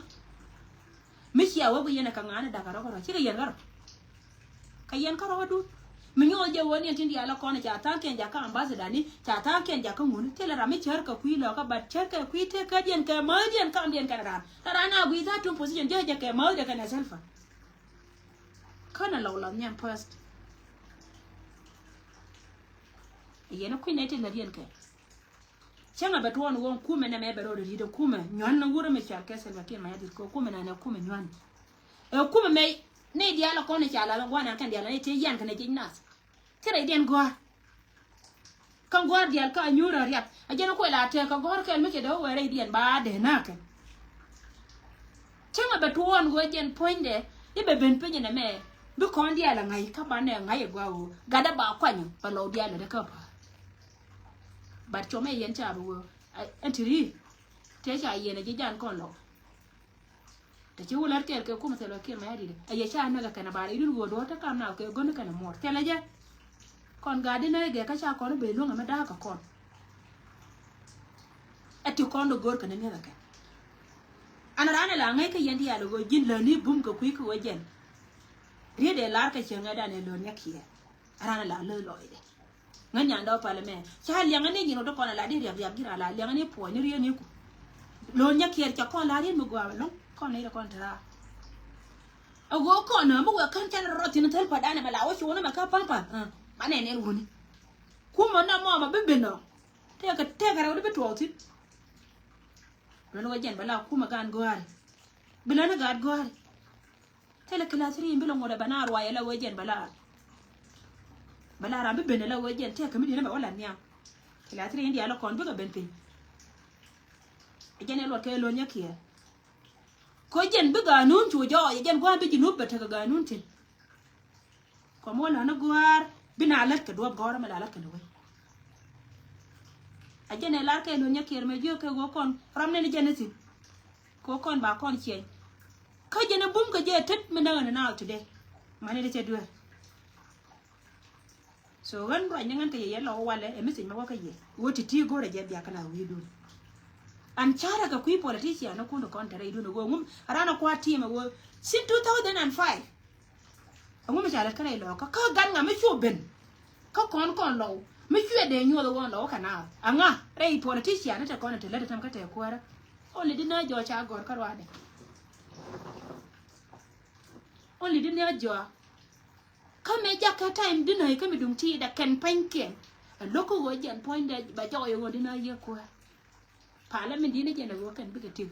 mi ci awo bu yena ka ngana da ka ro ci ka yen garo ka yen ka ro du mi nyo je woni tin dia la ko na ja ta ken ja ka ambassador ni ja ta ken ja ka ngun te la ra mi cher ka kui lo ka ba cher ka kui te ka jen ka ma jen ka ambien ka ra ta na gui ta tu position je ka ma de ka na selfa kana law nyan post yena ku ne tin na rien ke changa betwon won kume na me bero de de kume nyon na ngure me cha ke selva ke ma yadi ko kume na kume nyon e kume me ne dia la ko ne cha la wana kan dia la ne te yan kan ne jinas tere den go kan go dia ka nyura riap ajena ko la te ka gor ke me ke do were dien ba de na ke changa betwon go jen poinde ibe ben penye na me bi kon dia la ngai ka ba ne ngai gwa o gada ba kwanyo ba lo dia la de ka ba but chome yen cha bu entiri te cha yen ji jan kon lo te chi ular kel ke kuma se lo ke ma yadi ay cha na ga kana ba ri du go do ta kam na ke go ne kana mor te la je kon ga di na ge ka cha kon be lu nga ma da ka kon ati kon do gor kana ne la ka ana rana la ngai ka yen dia lo go jin la ni bum ko ku ko jen ri de lar ka chenga da ne lo nya kiye rana la lo lo ide nganya ndo parliament cha lianga ne nyino do kona la di riab gira la lianga ne po ni ri ni ku lo nya kier cha kon la ri mu gwa no kon ne kon tra ago kon na mu kan cha ro tin tel pa dane mala wo shona maka pampa ma ne ne runi kuma na mama bibino teka ra be tuoti lo jen bala kuma gan goare bila na gad goare tele kilasri mbilo ngode banar wa yala wajen bala ra bibino la wajen teka mi dina wala nya kilasri indi ala kon biga benpin jen lo ke lo nyakie ko jen biga nun chu jo jen gwa bi jinu beta ga nun tin ko mo na goar bina lat ka do gora ma lat ka do ajene lar ke lo nyakie me jo ke go kon ramne ni jeneti ko kon ba kon chen ka jene bum ka je tet me na na today mane de do so wan ro nyangan ke ye lo wale e message ma ko ye woti ti gore je bia kala wi do an chara ka kui politician no kundo kontra idu no go ngum arana kwa team go sin 2005 ngum chara kala lo ka gan nga me chuben ka kon lo me chue de nyo lo won lo kana anga rei politician ta kon te le tam ka te kwara only dina jo cha gor karwade only dina jo kame jaka time dina kame dum ti da ken panken loko go jan point da ba jo yo dina ye kwa parliament dina jena go kan biga tim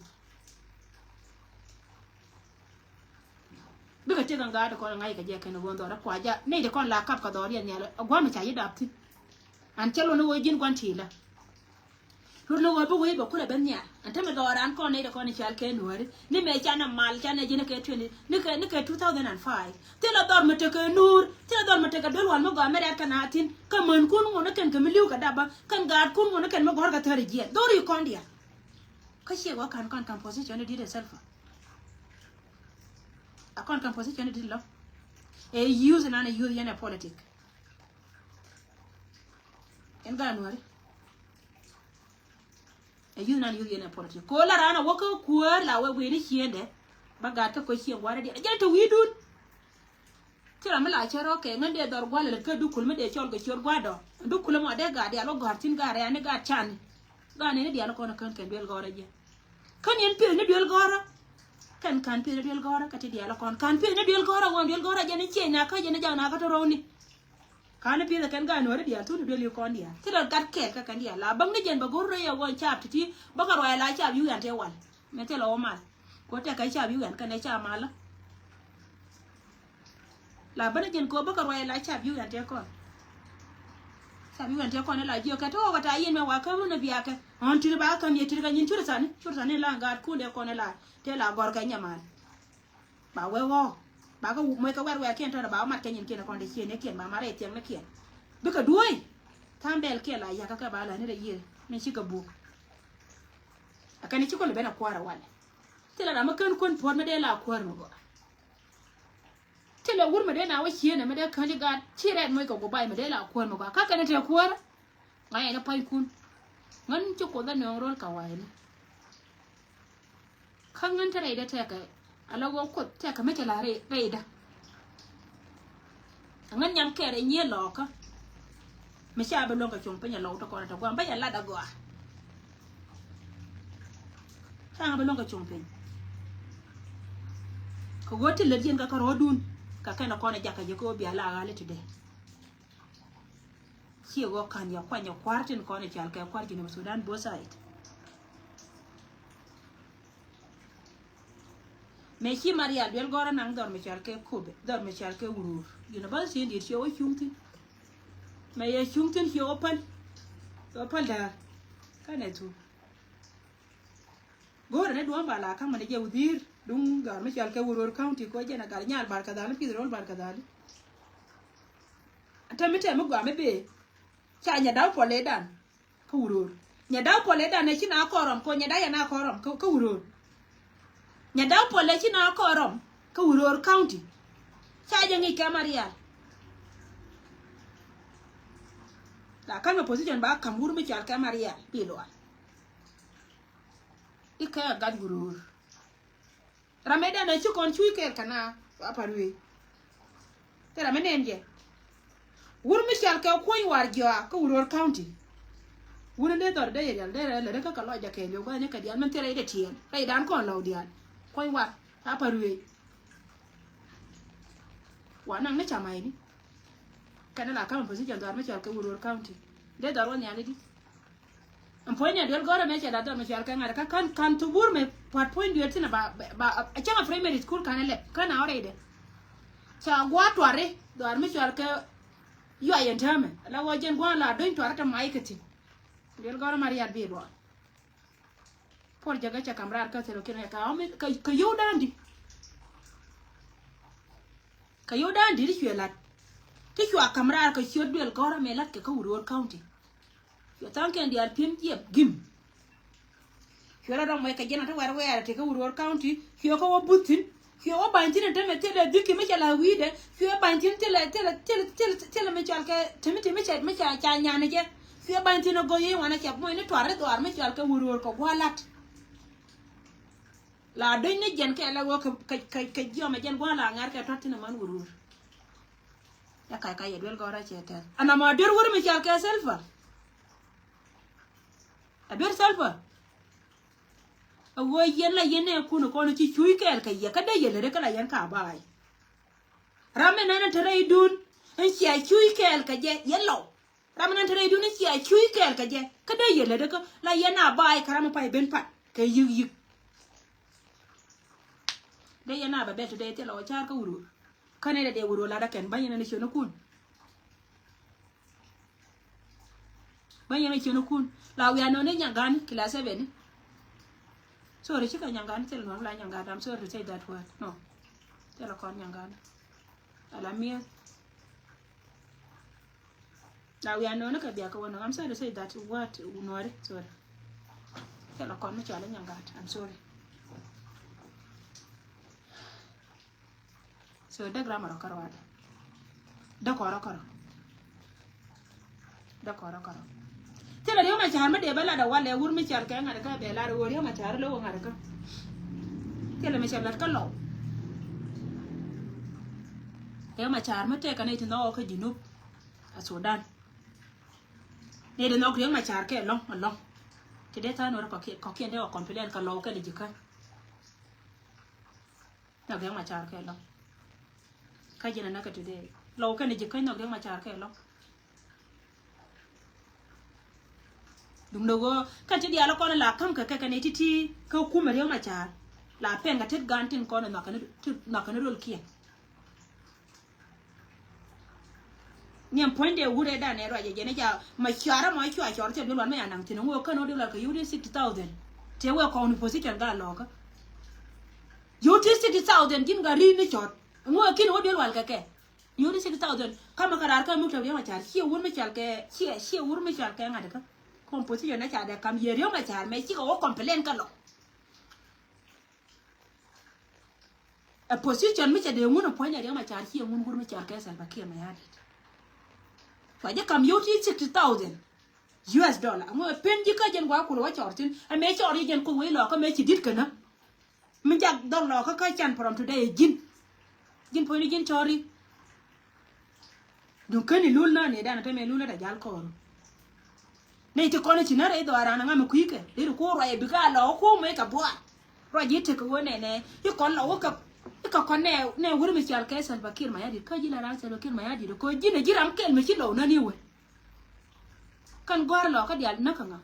biga te ganga da ko ngai ka je kan go ndo da kwa ja nei de kon la kap ka do ri nya la gwa ma cha yi da ti an chelo no wo jin kwan ti la lu lo wo bo ba kula ben nya an ta me do ran ko nei de kon chal ke no ri ni me cha na mal cha na jina ke tuni ni ke 2005 te la dor me te ke nur te la dor me te ka dol wal mo ga mere ka na tin ka man kun ngo na ken ka miliu ka daba kan gar kun ngo na ken mo gor ka tare je do ri kon dia ka she wa kan position di de self a kon position di lo e use na use yana politic en ga no ri e use na use yana politic ko la rana wo ko ku la we ni hiende ba ga ta ko shi wara di ja to widun tira mala chero ke ngande dor gwale le ke du kul me de chol go chor gwado du kul mo de ga de alo gartin ga re ne ga chan ga ne di alo kono kan ken bel gore je kan yen pe ne bel gore kan pe ne bel gore ka ti di alo kon kan pe ne bel gore won bel gore je ne che na ka je ne ja na ka to roni kan pe ne kan ga no re di atu bel yo kon dia tira gat ke ka kan dia la bang ne jen ba gore ya won chap ti ba ka ro la chap yu yan te wal me te lo mal ko te ka chap yu yan kan ne cha mala la bana jen ko baka roya la chap yu ante ko chap yu ante ko ne la jio ka to wata yin me wa ka na biya ka on tiri ba ka mi tiri ka nyin chura sani la ga ku de ko ne la te la gor ka nyamal ba we wo ba ka mo ka war wa ken to ba ma ka nyin ken ko de chen ne ken ba mare tiang ne ken bika duoi tambel ke la ya ka ba la ne de yire ne shi ka bu akani chiko le bena kwara wale tela na makan kon por me de la kwara mo tela wur me de na wa chiene me de kan ga chire mo ko go bai me de la kwara mo ka ka ne te kwara ngai na pai kun ngan chiko da ne rol ka wai ne kan ngan tare da ta ka alago ko ta ka me te la re da ngan nyam kere nye loka me sha be longa chong penya lo to ko ta kwa ba ya la da go ta be longa chong pen ko goti le dien ka ro dun ka kana ko na jaka je ko bi ala ale today ci go kan ya kwanya kwartin ko ne chal ka kwartin ne Sudan bo side me chi Maria del gora nang dor me chal ke kube dor me chal ke urur university ndi chi o chungti me ye chungtin chi open da kana tu gora ne duan bala kan mane je udir dung dor me chal ke urur county ko je na gar nyal barka dal pi rol barka dal atamite mo gwa me be cha nya daw pole dan ko urur nya daw pole dan ne chi na korom ko nya da ya na korom ko urur nya daw pole chi na korom ko urur county cha je ngi ka Maria la kan position ba kamur me chal ka Maria pilo ika gad urur rameda na chi kon chui ke kana aparwe tera menenje wur mi chal ka ko war jo ko urur county wuna ne dor de yel de le ka lo ja ke yo ba ne ka dial man tere de tien kai dan ko lo dial ko war aparwe wana ne chamai ni kana la kan position dor mi chal ka urur county de darwan ya lidi an point ya del gore me che da do me chal kan ka kan to bur me part point dio tina ba a changa primary school kan le kan already cha gwa tware do ar me chal ka yo ayen tame la wajen gwa la do tware ta mai kati del gore maria bi do por jaga cha kamrar ka telo kina ka yo dandi ka yo dandi ri chwe lat ti chwa kamrar ka chwe del gore me lat ka Uror County yo tanke ndi al pim je gim yo la do mo ka jena to war wer te ka Uror County yo ko butin yo bantin te me tele diki me chala wide yo bantin tele me chal ka temite me cha nyane je yo bantin go ye wana cha mo ni tware do ar me chal ka Uror ko gwalat la doy ne jen ke la wo ka joma jen gwala ngar ka totina man Uror ya ka ye del gora cheta ana ma der wur me chal ka selfa aber selfa awo yen la yene kuno kono ci chuy kel ka ye ka de yele ka la yen ka bai rame nana tere dun en ci chuy kel ka je yello rame nana tere dun ci chuy kel ka je ka de yele de ka la yena bai karama pai ben pat ka yig de yena ba beto de te lo char ka Uror kane de Uror la da ken banyana ne chono kun banyana chono kun la wi anone nyangan class 7 sorry chika nyangan tell no la nyangan I'm sorry to say that word no tell a con nyangan ala mia la wi anone ka bia ka wono I'm sorry to say that word unore sorry tell a con me chala nyangan I'm sorry so da grammar karwa da koro tela dio ma char ma de bela da wale wur mi char ka ngada ka bela ro dio ma char lo ngada ka tela me char ka lo dio ma char ma te ka ne tino ka jinu a Sudan ne de no dio ma char ke lo ti de ta no ko ke de o complain ka lo ka de jika na dio ma char ke lo ka jina na ka today lo ka de jika no dio ma char ke lo dum dogo kan ti dia la kono la kam ka ne titi ka kuma dio ma char la pen ga tet gantin kono na kan rol kiya nyam point de wure da ne ro je ne ja ma chara ma chwa te do me anang tin ngo kan do la ka yudi 60000 te we ko ni position ga lo ka yudi 60000 din ga ri ni chot ngo kin wo de wal ka ke yudi 60000 kama karar ka mu dio ma char chi wur me chal ke chi wur me chal ke ngada ka composition na cha de kam yerio ma char me chi ko complain ka lo a position me cha de nguno point de ma char chi ngun gur me char ka Salva Kiir ma yadi fa je kam yoti 60000 US dollar mo pen ji ka jen gwa ku ro chortin a me chori jen ko we lo ka me chi dit kana min jak don lo ka chan from today jin point jin chori dun kani lulna ne da na te me lulna da jal ko ne ti kono ci nare do arana ngam kuike de ko ro e biga lo ko me ka bua ro ji te ko ne yi kon lo ka kon ne wuri mi chal ka Salva Kiir ma yadi ka ji la ran Salva Kiir ma yadi ko ji ne jiram kel mi ci lo na ni we kan gor lo ka dial na ka nga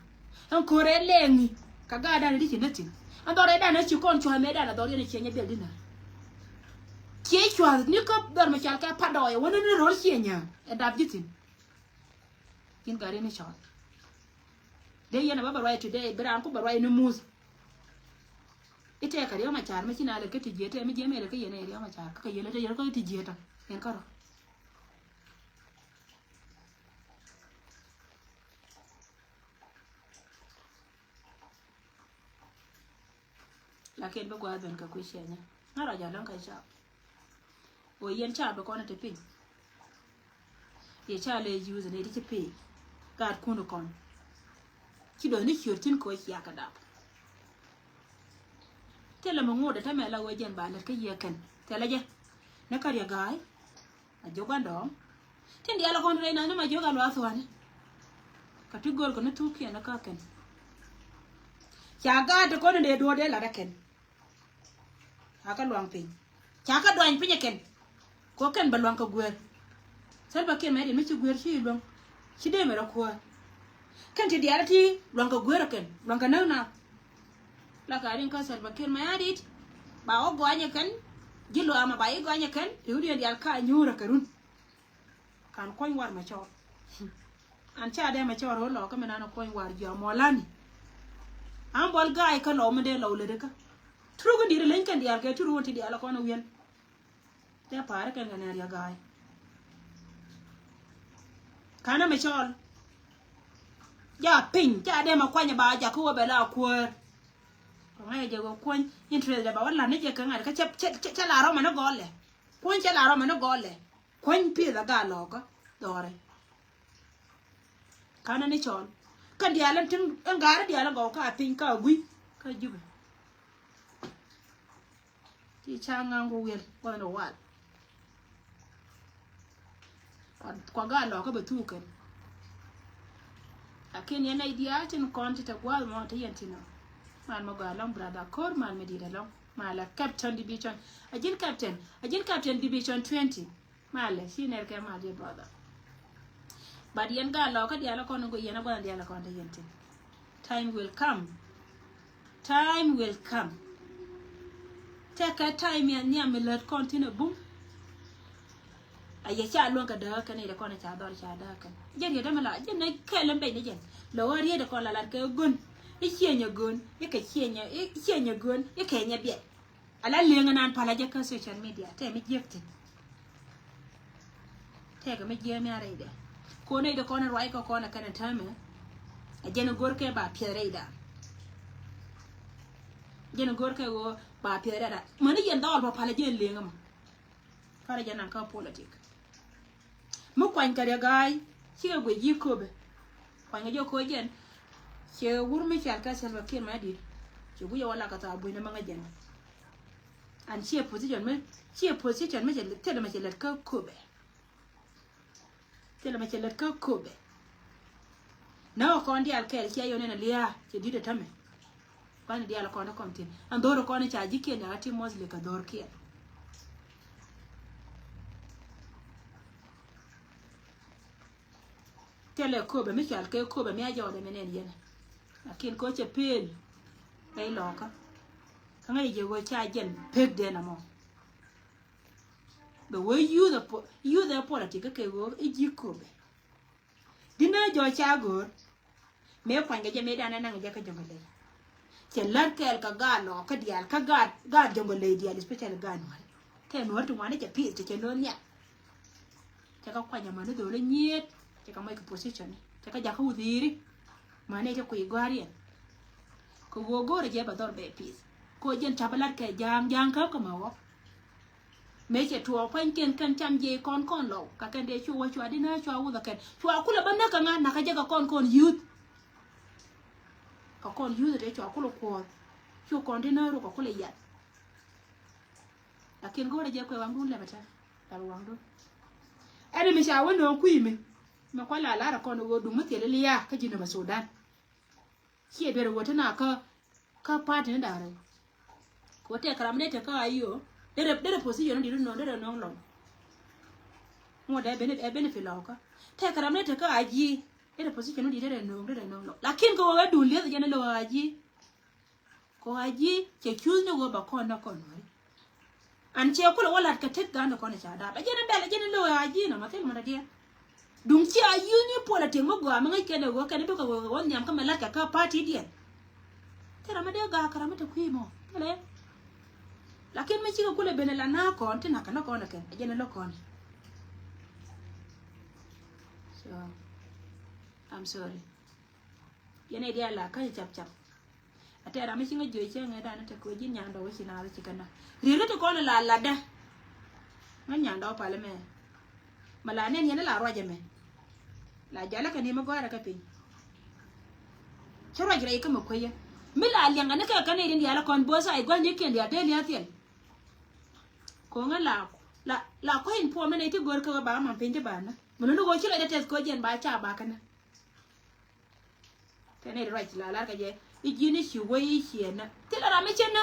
an ko re lengi ka ga da ri ci natin an do re da na ci kon chwa me da na do re ne chenye bel dina ke chwa ni ko dor mi chal ka pa do e wona ni ro chenya e dab jitin kin ga re ni chwa de yana baba right today bran ko ba right no mus ite ka rio ma char me china le ke ti jete me je me le ke yene rio ma char ka yele te yele ko ti jeta en karo la ken be gwa ben ka ku shenya na ra ja lan ka cha o yen cha be ko na te pin ye cha le use ne ti pe ka kuno kon ki do ni churtin ko ya ka da tele mo ngoda ta me la wajen ba la ka ye kan tele je na ka ya gai a joga ndom tin dia la kon re na ma joga lo aswane ka ti gol ko na tuki na ka ken ya ga de ko ne do de la da ken ha ka luang pin cha ka doan pin ken ko ken ba luang ka gwer Salva Kiir me de me ci gwer ci long ci de me ra ko kan ti diala ti longa gwera ken longa na la ka rin ka Salva Kiir Mayardit ba o goanya kan gilo ama ba yi goanya kan yudi dial ka nyura karun kan koy war ma chor an cha de ma chor lo ka mena no koy war jo molani an bol gaay ka lo me de lo le de ka trugo dire len kan dial ka turu wonti dial ko no wen te pare kan ngana ya gaay kana me chol ya pin cha de ma kwanya ba ja ko be la kwor ngay je go kwon interest da ba wala ne je kan ka cha la ro ma no gole kwon cha la ro ma no gole kwon pi da ga lo ko dore kana ni chol kan dialan tin ngara dialan go ka pin ka gui ka jube ti changa ngo wel ko no wal kwa ga lo ka betu kan akin yana idea tin konti ta gwal mo ta yantina man mo galong brother kor man medira long mala captain division ajin captain division 20 mala senior ke ma je brother but yen ga lo ka dia lo kono go yena go dia lo kono ta yantin time will come take a time ya nya me let continue boom aya cha lo ka da ka ne da kono cha dor cha da kan jen ya da mala jen na kelen be ne jen lo wari da kono la ka gun ikienya gun ikienya gun ikenya bia ala lenga nan pala je ka social media te mi jekti te ga mi je mi are ide ko ne da kono roi ko kono kana tame ajena gorke ba piereida jena gorke go ba piereida mani yen dawal ba pala je lenga ma kare jena ka politique mu kwan kare gai ci go jikobe kwan jo ko jen che wurmi chal ka Salva Kiir Mayardit che buya wala ka ta buina manga jen an che position me tele me le ka kobe na ko ndi al kel che yo ne lia che dide tame ban di al ko na kontin an doro ko ne cha jike na ati mosle ka dor kia tele kobe me chal ke kobe me ajo de menen yen akin ko che pel ai loka kanga je go cha jen pek de na mo the way you the politics ke go ijikobe dina jo cha go me kwanga je me dana nang je ka jongole che lar kel ka ga lo ka dial ka ga jongole dial special ga no te no to wane che pi che no nya che ka kwanya manu do le nyet che ka mai ka position che ka ja ka udiri mane je ku igwari ko gogore je ba dor be pis ko jen tabalat ke jam ka ko mawo me che tuo pen ken kan cham je kon lo ka ken de chuwa dina chuwa u da ken chuwa kula banna ka nga na ka je ka kon youth ka kon youth de chuwa kula ko chu kon dina ro ko kula ya lakin gore je ko wangu le bata dal wangu ene mi sha wono ku yimi me ko la ra kon go du mutele liya ka jina ba Sudan ki e bere wota na ka party da re ko te karamne te ka ayo dere position di no dere no lo mo da bene filoka te karamne te ka aji dere position di dere no lo lakin ko wa du le jene lo aji ko aji che kyul no go ba ko na ko no an che ko wala ka tek ga no ko na cha da ba jene lo aji na matel mo da dia dung chi ayu ni politique mo go ma ngai kene go kene be ko won nyam ka mala ka party dia tera ma de ga karama te kuimo kale lakin me chi ko kule bene la na ko ante na kana ko na ken jene lo kon so I'm sorry yene dia la ka chap atera me chi ngo jo che ngai da na te ko jin nyando wo chi na ri chi kana ri to ko la da nga nyando pale me mala nen yene la roje me la jala ka ni ma gore ka pin choro gira ikama koya mila alianga ne ka kane ndi ala kon bosa ai gwanje ken dia deli atien ko ngala la ko in po mene ti gor ka ba man pinde bana mun no go chila de tes ko jen ba cha ba kana tene right la ka je ijini shi wai shi na tela ra me chena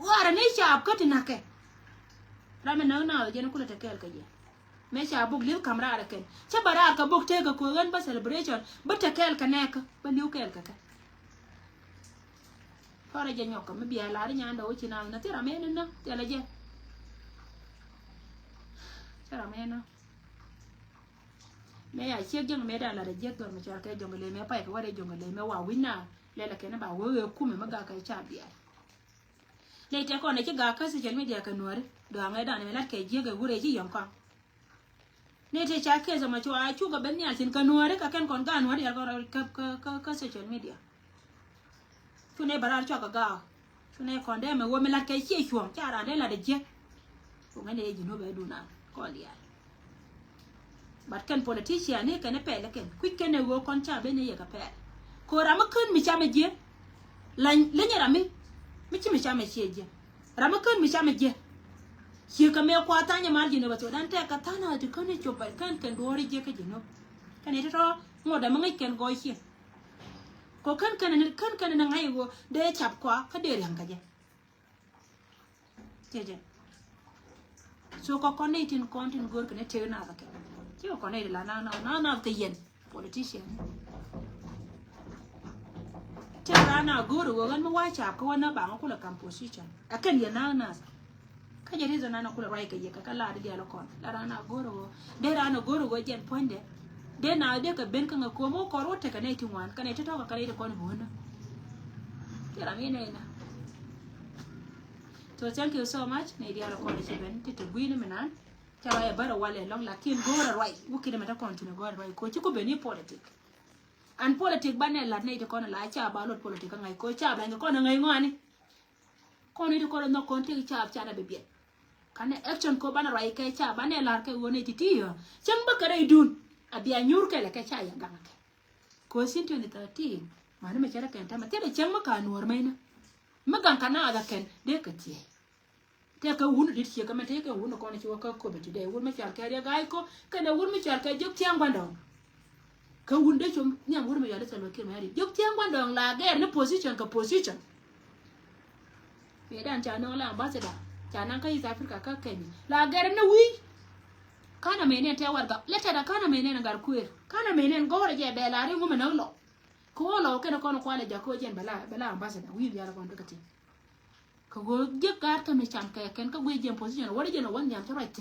wara ne sha ka tinake ra me na je kula ta kel ka je me cha buk liu kamera ken cha bara ka buk te ka ko gan ba celebration ba ta kel ka nek ba liu kel ka fara je nyoka me bia la nya ndo chi na tira me na te la je tira me na me ya che jeng me da la de je do me cha ka jong le me pa ka wa de jong le me wa winna le la ken ba we ku me ga ka cha bia le te ko ne che ga ka social media ka nuore do nga da ne la ke je ga gure ji yom ka ne te cha ke za ma chu a chu ga ben ya sin ka nuore ka ken kon ga nuore ya ka social media tu ne barar cho ka ga tu ne kon de me wo me la ke che chuong cha ra de la de je ko ne ji no be du na ko ya but ken politician ne ken pe le ken quick ken wo kon cha be ne ye ka pe ko ra ma kun mi cha me je la le nya ra mi chi mi cha me che je ra ma kun mi cha me je chi ka me kwa ta nya ma ji no ba so dan te ka ta na ti kon ne cho pa ken do ri je ka ji no ken ne to ngo da ma ngai ken go chi ko kan na ngai go de chap kwa ka de yang ka je so ko connecting content gor kan te na ka ti ko ne la na te yen politician te na gor go gan ma wa chap ko na ba ko la composition akan ya na ka je rizo na ko la rai ka je ka la de la kon la na gor go de na gor go jen ponde de na de ka ben kan ko mo ko rote ka ne ti wan ka ne to ka ne ko bona kira mi ne na so thank you so much ne dia ko ne ben ti to gwini menan ta ya bara wale long lakin go rai wuki de meta continue go rai ko ti ko beni politic an politic bane la ne ko na la cha ba lot politic ngai ko cha ba ko na ngai ngani ko ne ko no konti cha na bebie kan action ko bana rai kai cha bane la kai woni ti ti yo chang ba kare dun abia nyur ke la ke cha ya ganga ke ko sin 2013 manu me chara kan ta ma tere chang ma ka nuor mai na ma gan kana aga ken de ka ti te ka wunu dit che ka ma te ka wunu ko ne chi ka ko be de wun me char ka ya gai ko ka na wun me char ka jok tiang gwando ka wun de chum nyam wun me ya de sa lo ke ma ri jok tiang gwando la ga ne position ka position be dan cha no la ambassador cha nan ka East Africa ka ken la ga ne wi kana menen te warga leta da kana menen ngar kuer kana menen gore je be la ri ngum na lo ko lo ke no kono kwale ja ko jen bala ambassador wi ya ko ndokati ko go je gar to me cham ke ken ka gwe jen position wori je no wan nyam to right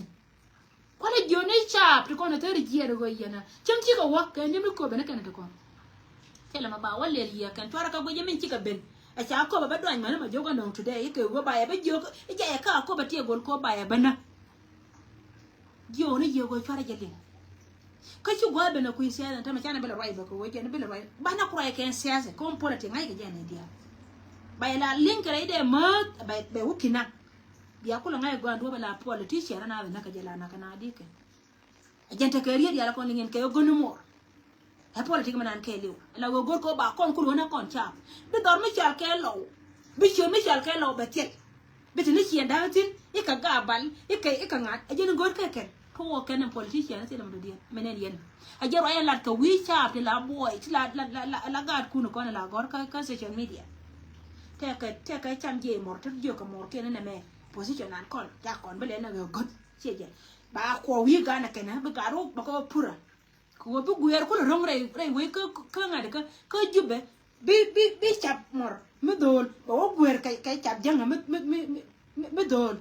kwale jo ne chap ko no te ri je go yena cham chi ko wa ke ni ko be ne ken ko tele ma ba wale ya ken to ka gwe je min chi ka ben a cha ko ba do an ma jo go no today ke go ba ya be jo je ya ka ko ba tie gol ko ba ya bana yo ne yo go fara jeli ka ci go be na ku siya ta ma kana bela rai ba ko we kana bela rai ba na ku rai ken siya ko politic ngai ga jene dia ba la link rai de ma ba wukina biya kula ngai go ando bela politician na na ka jela na kana dike agente ka riya dia la kon lingen ke go no mo ha politic man ke liu la go gor ko ba kon ku na kon cha bi dor mi chal ke lo bi cho mi chal ke lo ba tel bi tin ci enda tin e ka gabal e ka ngat ajene gor ke ken ko ken politician se lam do dia menen yen ajero ay lat ka wi cha te la boy ti la gad ku no kon la gor ka social media te ka cham je mor te jo ka mor ken na me position an kon ja kon bele na go god che je ba ko wi ga na ken ba ga ro ba ko pura ko bu guer ko rong re we ka ngade ka jube bi chap mor me dol ba wo guer ka chap janga me dol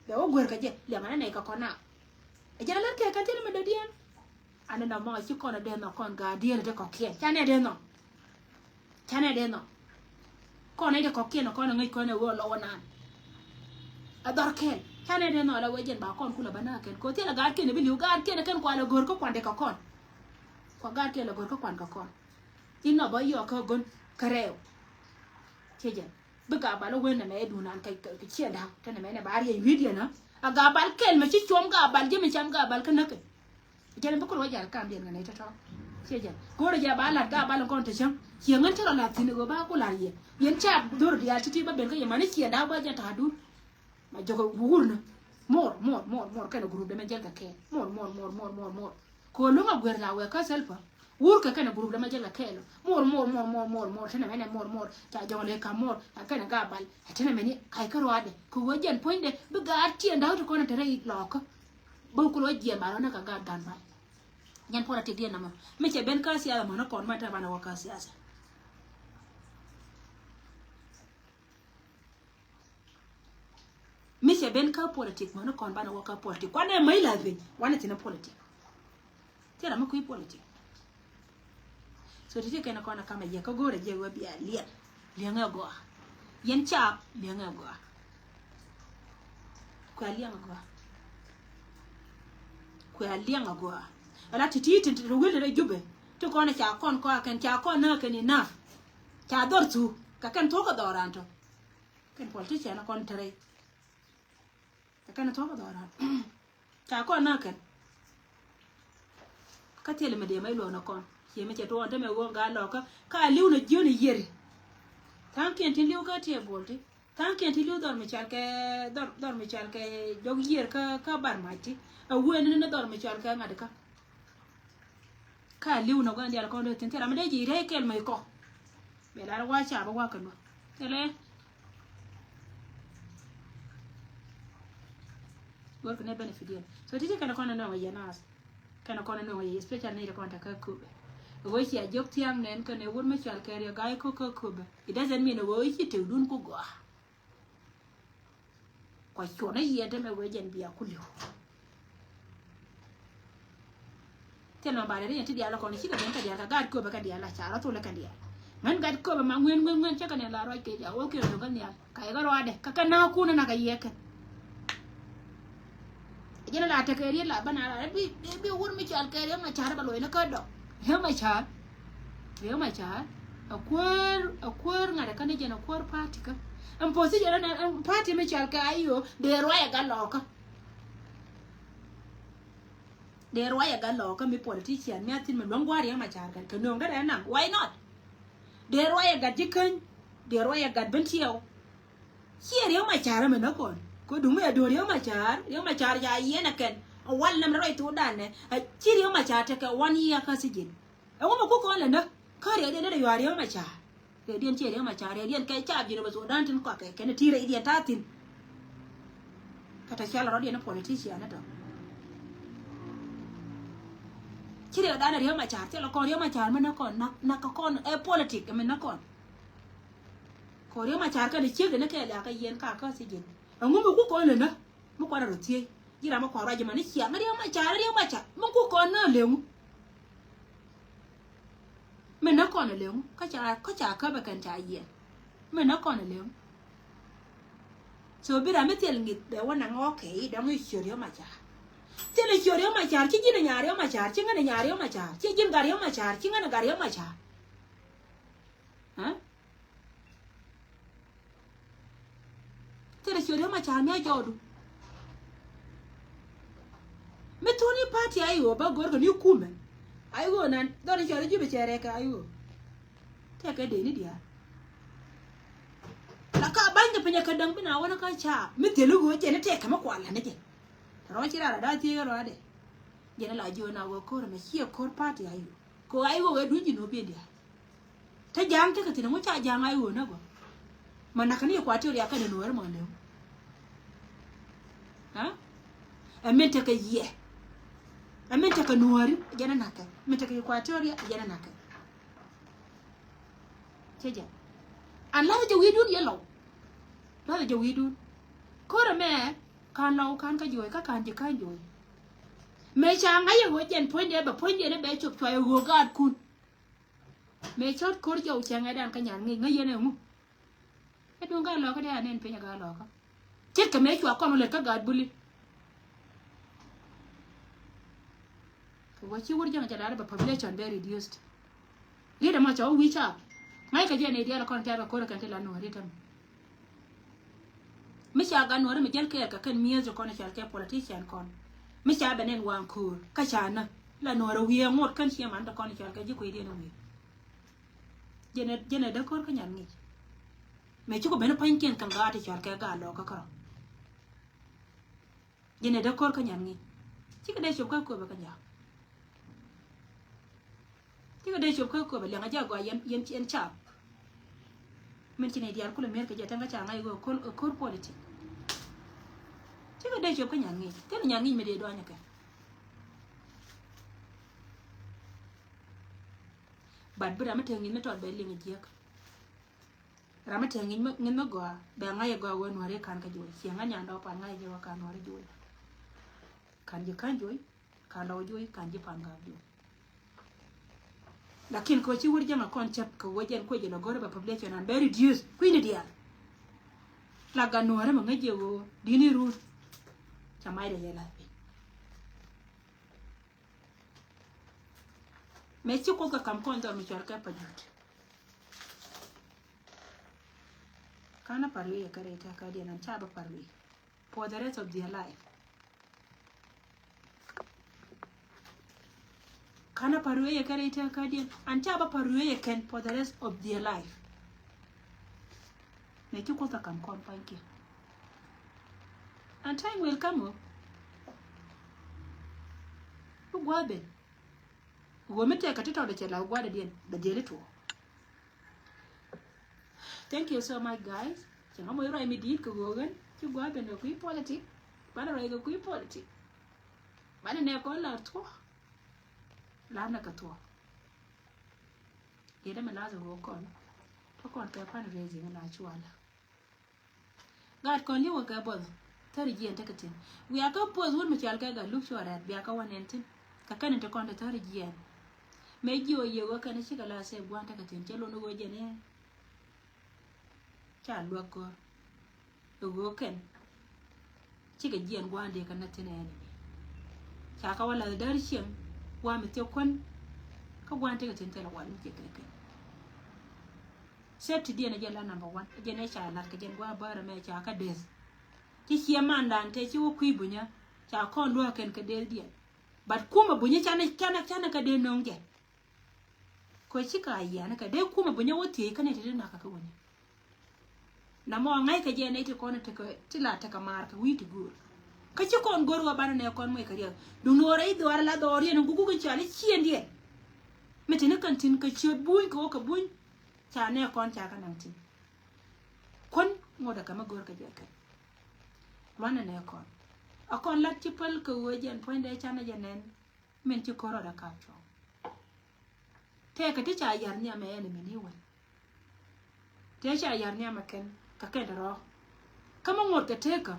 ba wo guer ka je le mana ne ka kona ajana la ke ka tele me do dien ana na ma chi kona de no kon ga die de ko ke chane de no kona de ko ke no kona ngai kona wo lo wana ador ke chane de no la wejen ba kon kula bana ken ko tele ga ke ne bi liu ga ke ne ken ko la gor ko kwande ka kon ko ga ke la gor ko kwan ka kon tin no ba yo ka gon kareo cheje buga ba lo wen na me du nan kai ka chia da ta na me na ba ri video na aga bal kel me chi chom ga bal je me cham ga bal kan ke jere bu ko wa jar kam den na ta to cheje ko ro ja ba la ga bal kon ta cham chi ngan ta la tin go ba ko la ye yen cha dur dia ti ba ben ka ye mani chia da ba ja ta du ma jogo wur na mor ka no group de me jel ka ke mor ko lo ma gwer la we ka selfa wur ka kana group da ma jela kelo mor tana mena mor ta jole ka mor kana ga bal tana meni kai ka roade ko wajen poinde bu ga ati nda to kona tare loko bol ko je ma na ka ga gan ba nyan politique dia na ma me che ben ka siasa ma na kon ma ta bana wa ka siasa me che ben ka politique ma na kon bana wa ka politique kwa ne mai la be wana tina politique tera ma ku politique so tete kana kona kama je ko gore je wa bia lien go yen cha lien go kwa lien go ala titi to wele jube to kona cha kon ko kan cha kon na kan ina cha dor tu ka kan to ko doranto kan politician kon tare ka kan to ko doran cha kon na kan ka tele me de mai lo na kon ye me che to ante me go ga lo ka liu na joni yeri tan ken tin liu ka te bolti tan ken tin liu dor me chal ke jog yer ka bar mati a wen ne dor me chal ka ngad ka liu na go ndi al ko de tin tera me de ji re kel me ko be la wa cha ba wa kan tele work ne benefit yen so titi kana kona no ya nas kana kona no ya special ne ko ta ka ku wo chi a jok tiam nen ka ne won me chal ke ya gai ko it doesn't mean wo chi te dun ko go kwa chona yede me we jen biya kulio teno ba re ti dia la ko ni chi ka ben ka dia ka gad ko ba ka dia la cha la to la ka dia man gad ko ba ma ngwen cha ka ne la ro ke ja wo ke no ka nya ka ga ro ade ka na ku na ka yeke jena la ta ke ri la bana la bi won me chal ke ma cha ba lo na ka do he ma cha akwar ngada kana jena kwar party ka am posi jena na party me chal ka ayo de roya ga loka mi politician mi atin me longwari ma char ka no ngada na why not de roya ga jikan de roya ga bentiyo here ma char me na kon ko dum ya do ma char ya yena ken wallam na right to dane chiri ma cha ta ka 1 year ka sijin e wo ko ko le na kare de da yari ma cha de dien chiri ma cha de dien kai cha bi ba so dan tin ko ka ken tire idien ta tin kata chala rodi na politician na to chiri da na ma cha te lo ko ma cha ma na kon na ka kon e politic me na kon ko ma cha ka de chiri na ke la ka yen ka sijin e wo ko le na mo ko da ro tie jira ma kwa raje mani sia ngari ma cha mo ku ko na lewu me na ko na lewu ka cha ka ba kan ta yi me na ko na lewu so bira me tel ngi de wona ngoke da mu shori ma cha tele shori ma cha ki jina nyari ma cha ki ngana nyari ma cha ki jin gari ma cha ki ngana gari ma cha ha tele shori ma cha nya jodu metoni party ayo ba gorgo ni kume ayo nan dole chore jibe chere ka ayo te ka de ni dia la ka banga penya ka dang bina wana ka cha mi telu go je ne te ka makwala ne je ro chira da ti ro ade je ne la jo na go ko me hie ko party ayo ko ayo we dunji no be dia ta jang te ka tin mo cha jang ayo na go mana ka ni kwa tori aka ne no wer mo le ha amente ka ye amenta ka nuari jana naka menta ka equatoria jana naka cheja Allah je widun yellow la je widun ko ra me kan law kan ka joy ka kan je kan joy me cha ngai wo jen ponde ba ponde ne be chop choy go gad kun me chot kor jo changa dan ka nyan ngi ngai ne mu e dun ga lo ka da nen pe nya ga lo ka chet ka me chwa ko le ka gad buli what you would young at a population very reduced. Leader much all which up. Mike again, a dear contact a quarter cantil and no written. Misha Gan or Miguel Kerka can meals your connoisseur politician con. Misha Benin one cool, Kachana, Lanora, we are more conscious under connoisseur Kajuquid away. Jenna de Corcanyan. Make you a pinkin can guard your caga loca. Jenna de Corcanyan. Chicken dash of Coco. Tiga de chụp ko ba lenga jago yen chap men ci ne dial ko le mer ke jatanga cha ngai go ko politique chứ cái đây chụp cái nhà nghỉ thế là nhà nghỉ mới để đo nhỉ cái bạn bữa đó mới thường nhìn nó tròn bể liền chiếc ra mới thường nhìn nó gò bè ngay gò quên hoa kan cái chuối xiang anh nhàn đâu pan ngay cho kan hoa chuối kan gì kan chuối kan đâu chuối kan gì pan gà chuối lakin ko ci wuri jama concept ko wajen ko je no gore ba population and very reduced queen dia la ga no ma ngaje wo dini ru chamai de yela pe me ci ko ka kam ko ndo mi char ka pa jut kana parwe ya kare ta ka dia nan cha ba parwe for the rest of their life kana parwe ya kare ta ka dia an cha ba parwe ya ken for the rest of their life me ci ko ka kam ko panki and time will come up gwabe gomete ka tita da cela gwada din da dele to thank you so much guys chama mo ro mi dit ko gogan ci gwabe no ku politique bana ro ga ku politique bana ne ko la to la na ka to ida me la zo ko to kon ka pan rezi na chuala gad kon li wa ka bod tari jiyan takatin we aka pose won mi chal ka ga look sure that bi aka wanentin ka kanin ta kon da tari jiyan me jiwo yego kana shiga la sai gwanta katin chelo no goje ne cha lwako go ken chiga jiyan gwande kana tinene cha ka wala darshin wa mi te kon ka gwanta katin tela wal mi ke kai set dia na jela number 1 jene cha la ka jen gwa bara me cha ka des ti hiya mandan te chi wo kuibunya cha kon lo ken ka del dia bat kuma bunya chana ka de nongje ko chika ya na ka de kuma bunya wote ka ne te na ka woni na mo ngai ka je ne te kon te ko tila ta ka mar ka witi gur ka chi kon gor wa bana ne kon mo ka dia du no rai do la do ri ne gugu ka chali chien dia mete ne kan tin ka chiot buin ko ka buin cha ne kon cha ka nan tin kon mo da ka ma gor ka je ka lwana ne kon akon lat ci pel ko wojen poinde chana jenen men ci koro da ka cho te ka ti cha yar nya me ene meni won te cha yar nya ma ken ka ken ro kama ngot ka te ka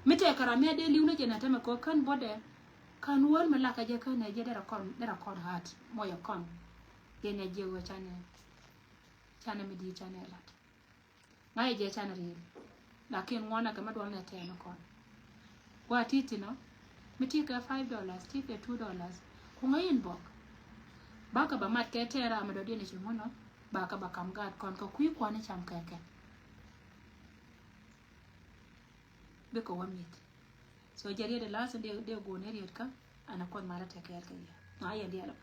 mete kara me de liuna jena ta ma ko kan bode kan won ma la ka je kan ne je da kon hat mo ya kon ye ne je wo chana mi di chana lat ngai je chana ri lakin ngona ka ma do na te no kon wa titi no miti ka $5 tike $2 kunga inbox baka ba mat ke tera ma do dine chimono baka ba kam gad kon ka kui kwani cham keke biko wamit so jariya de lasa de go ne riet ka ana kon mala te ke ka ya na ya dia la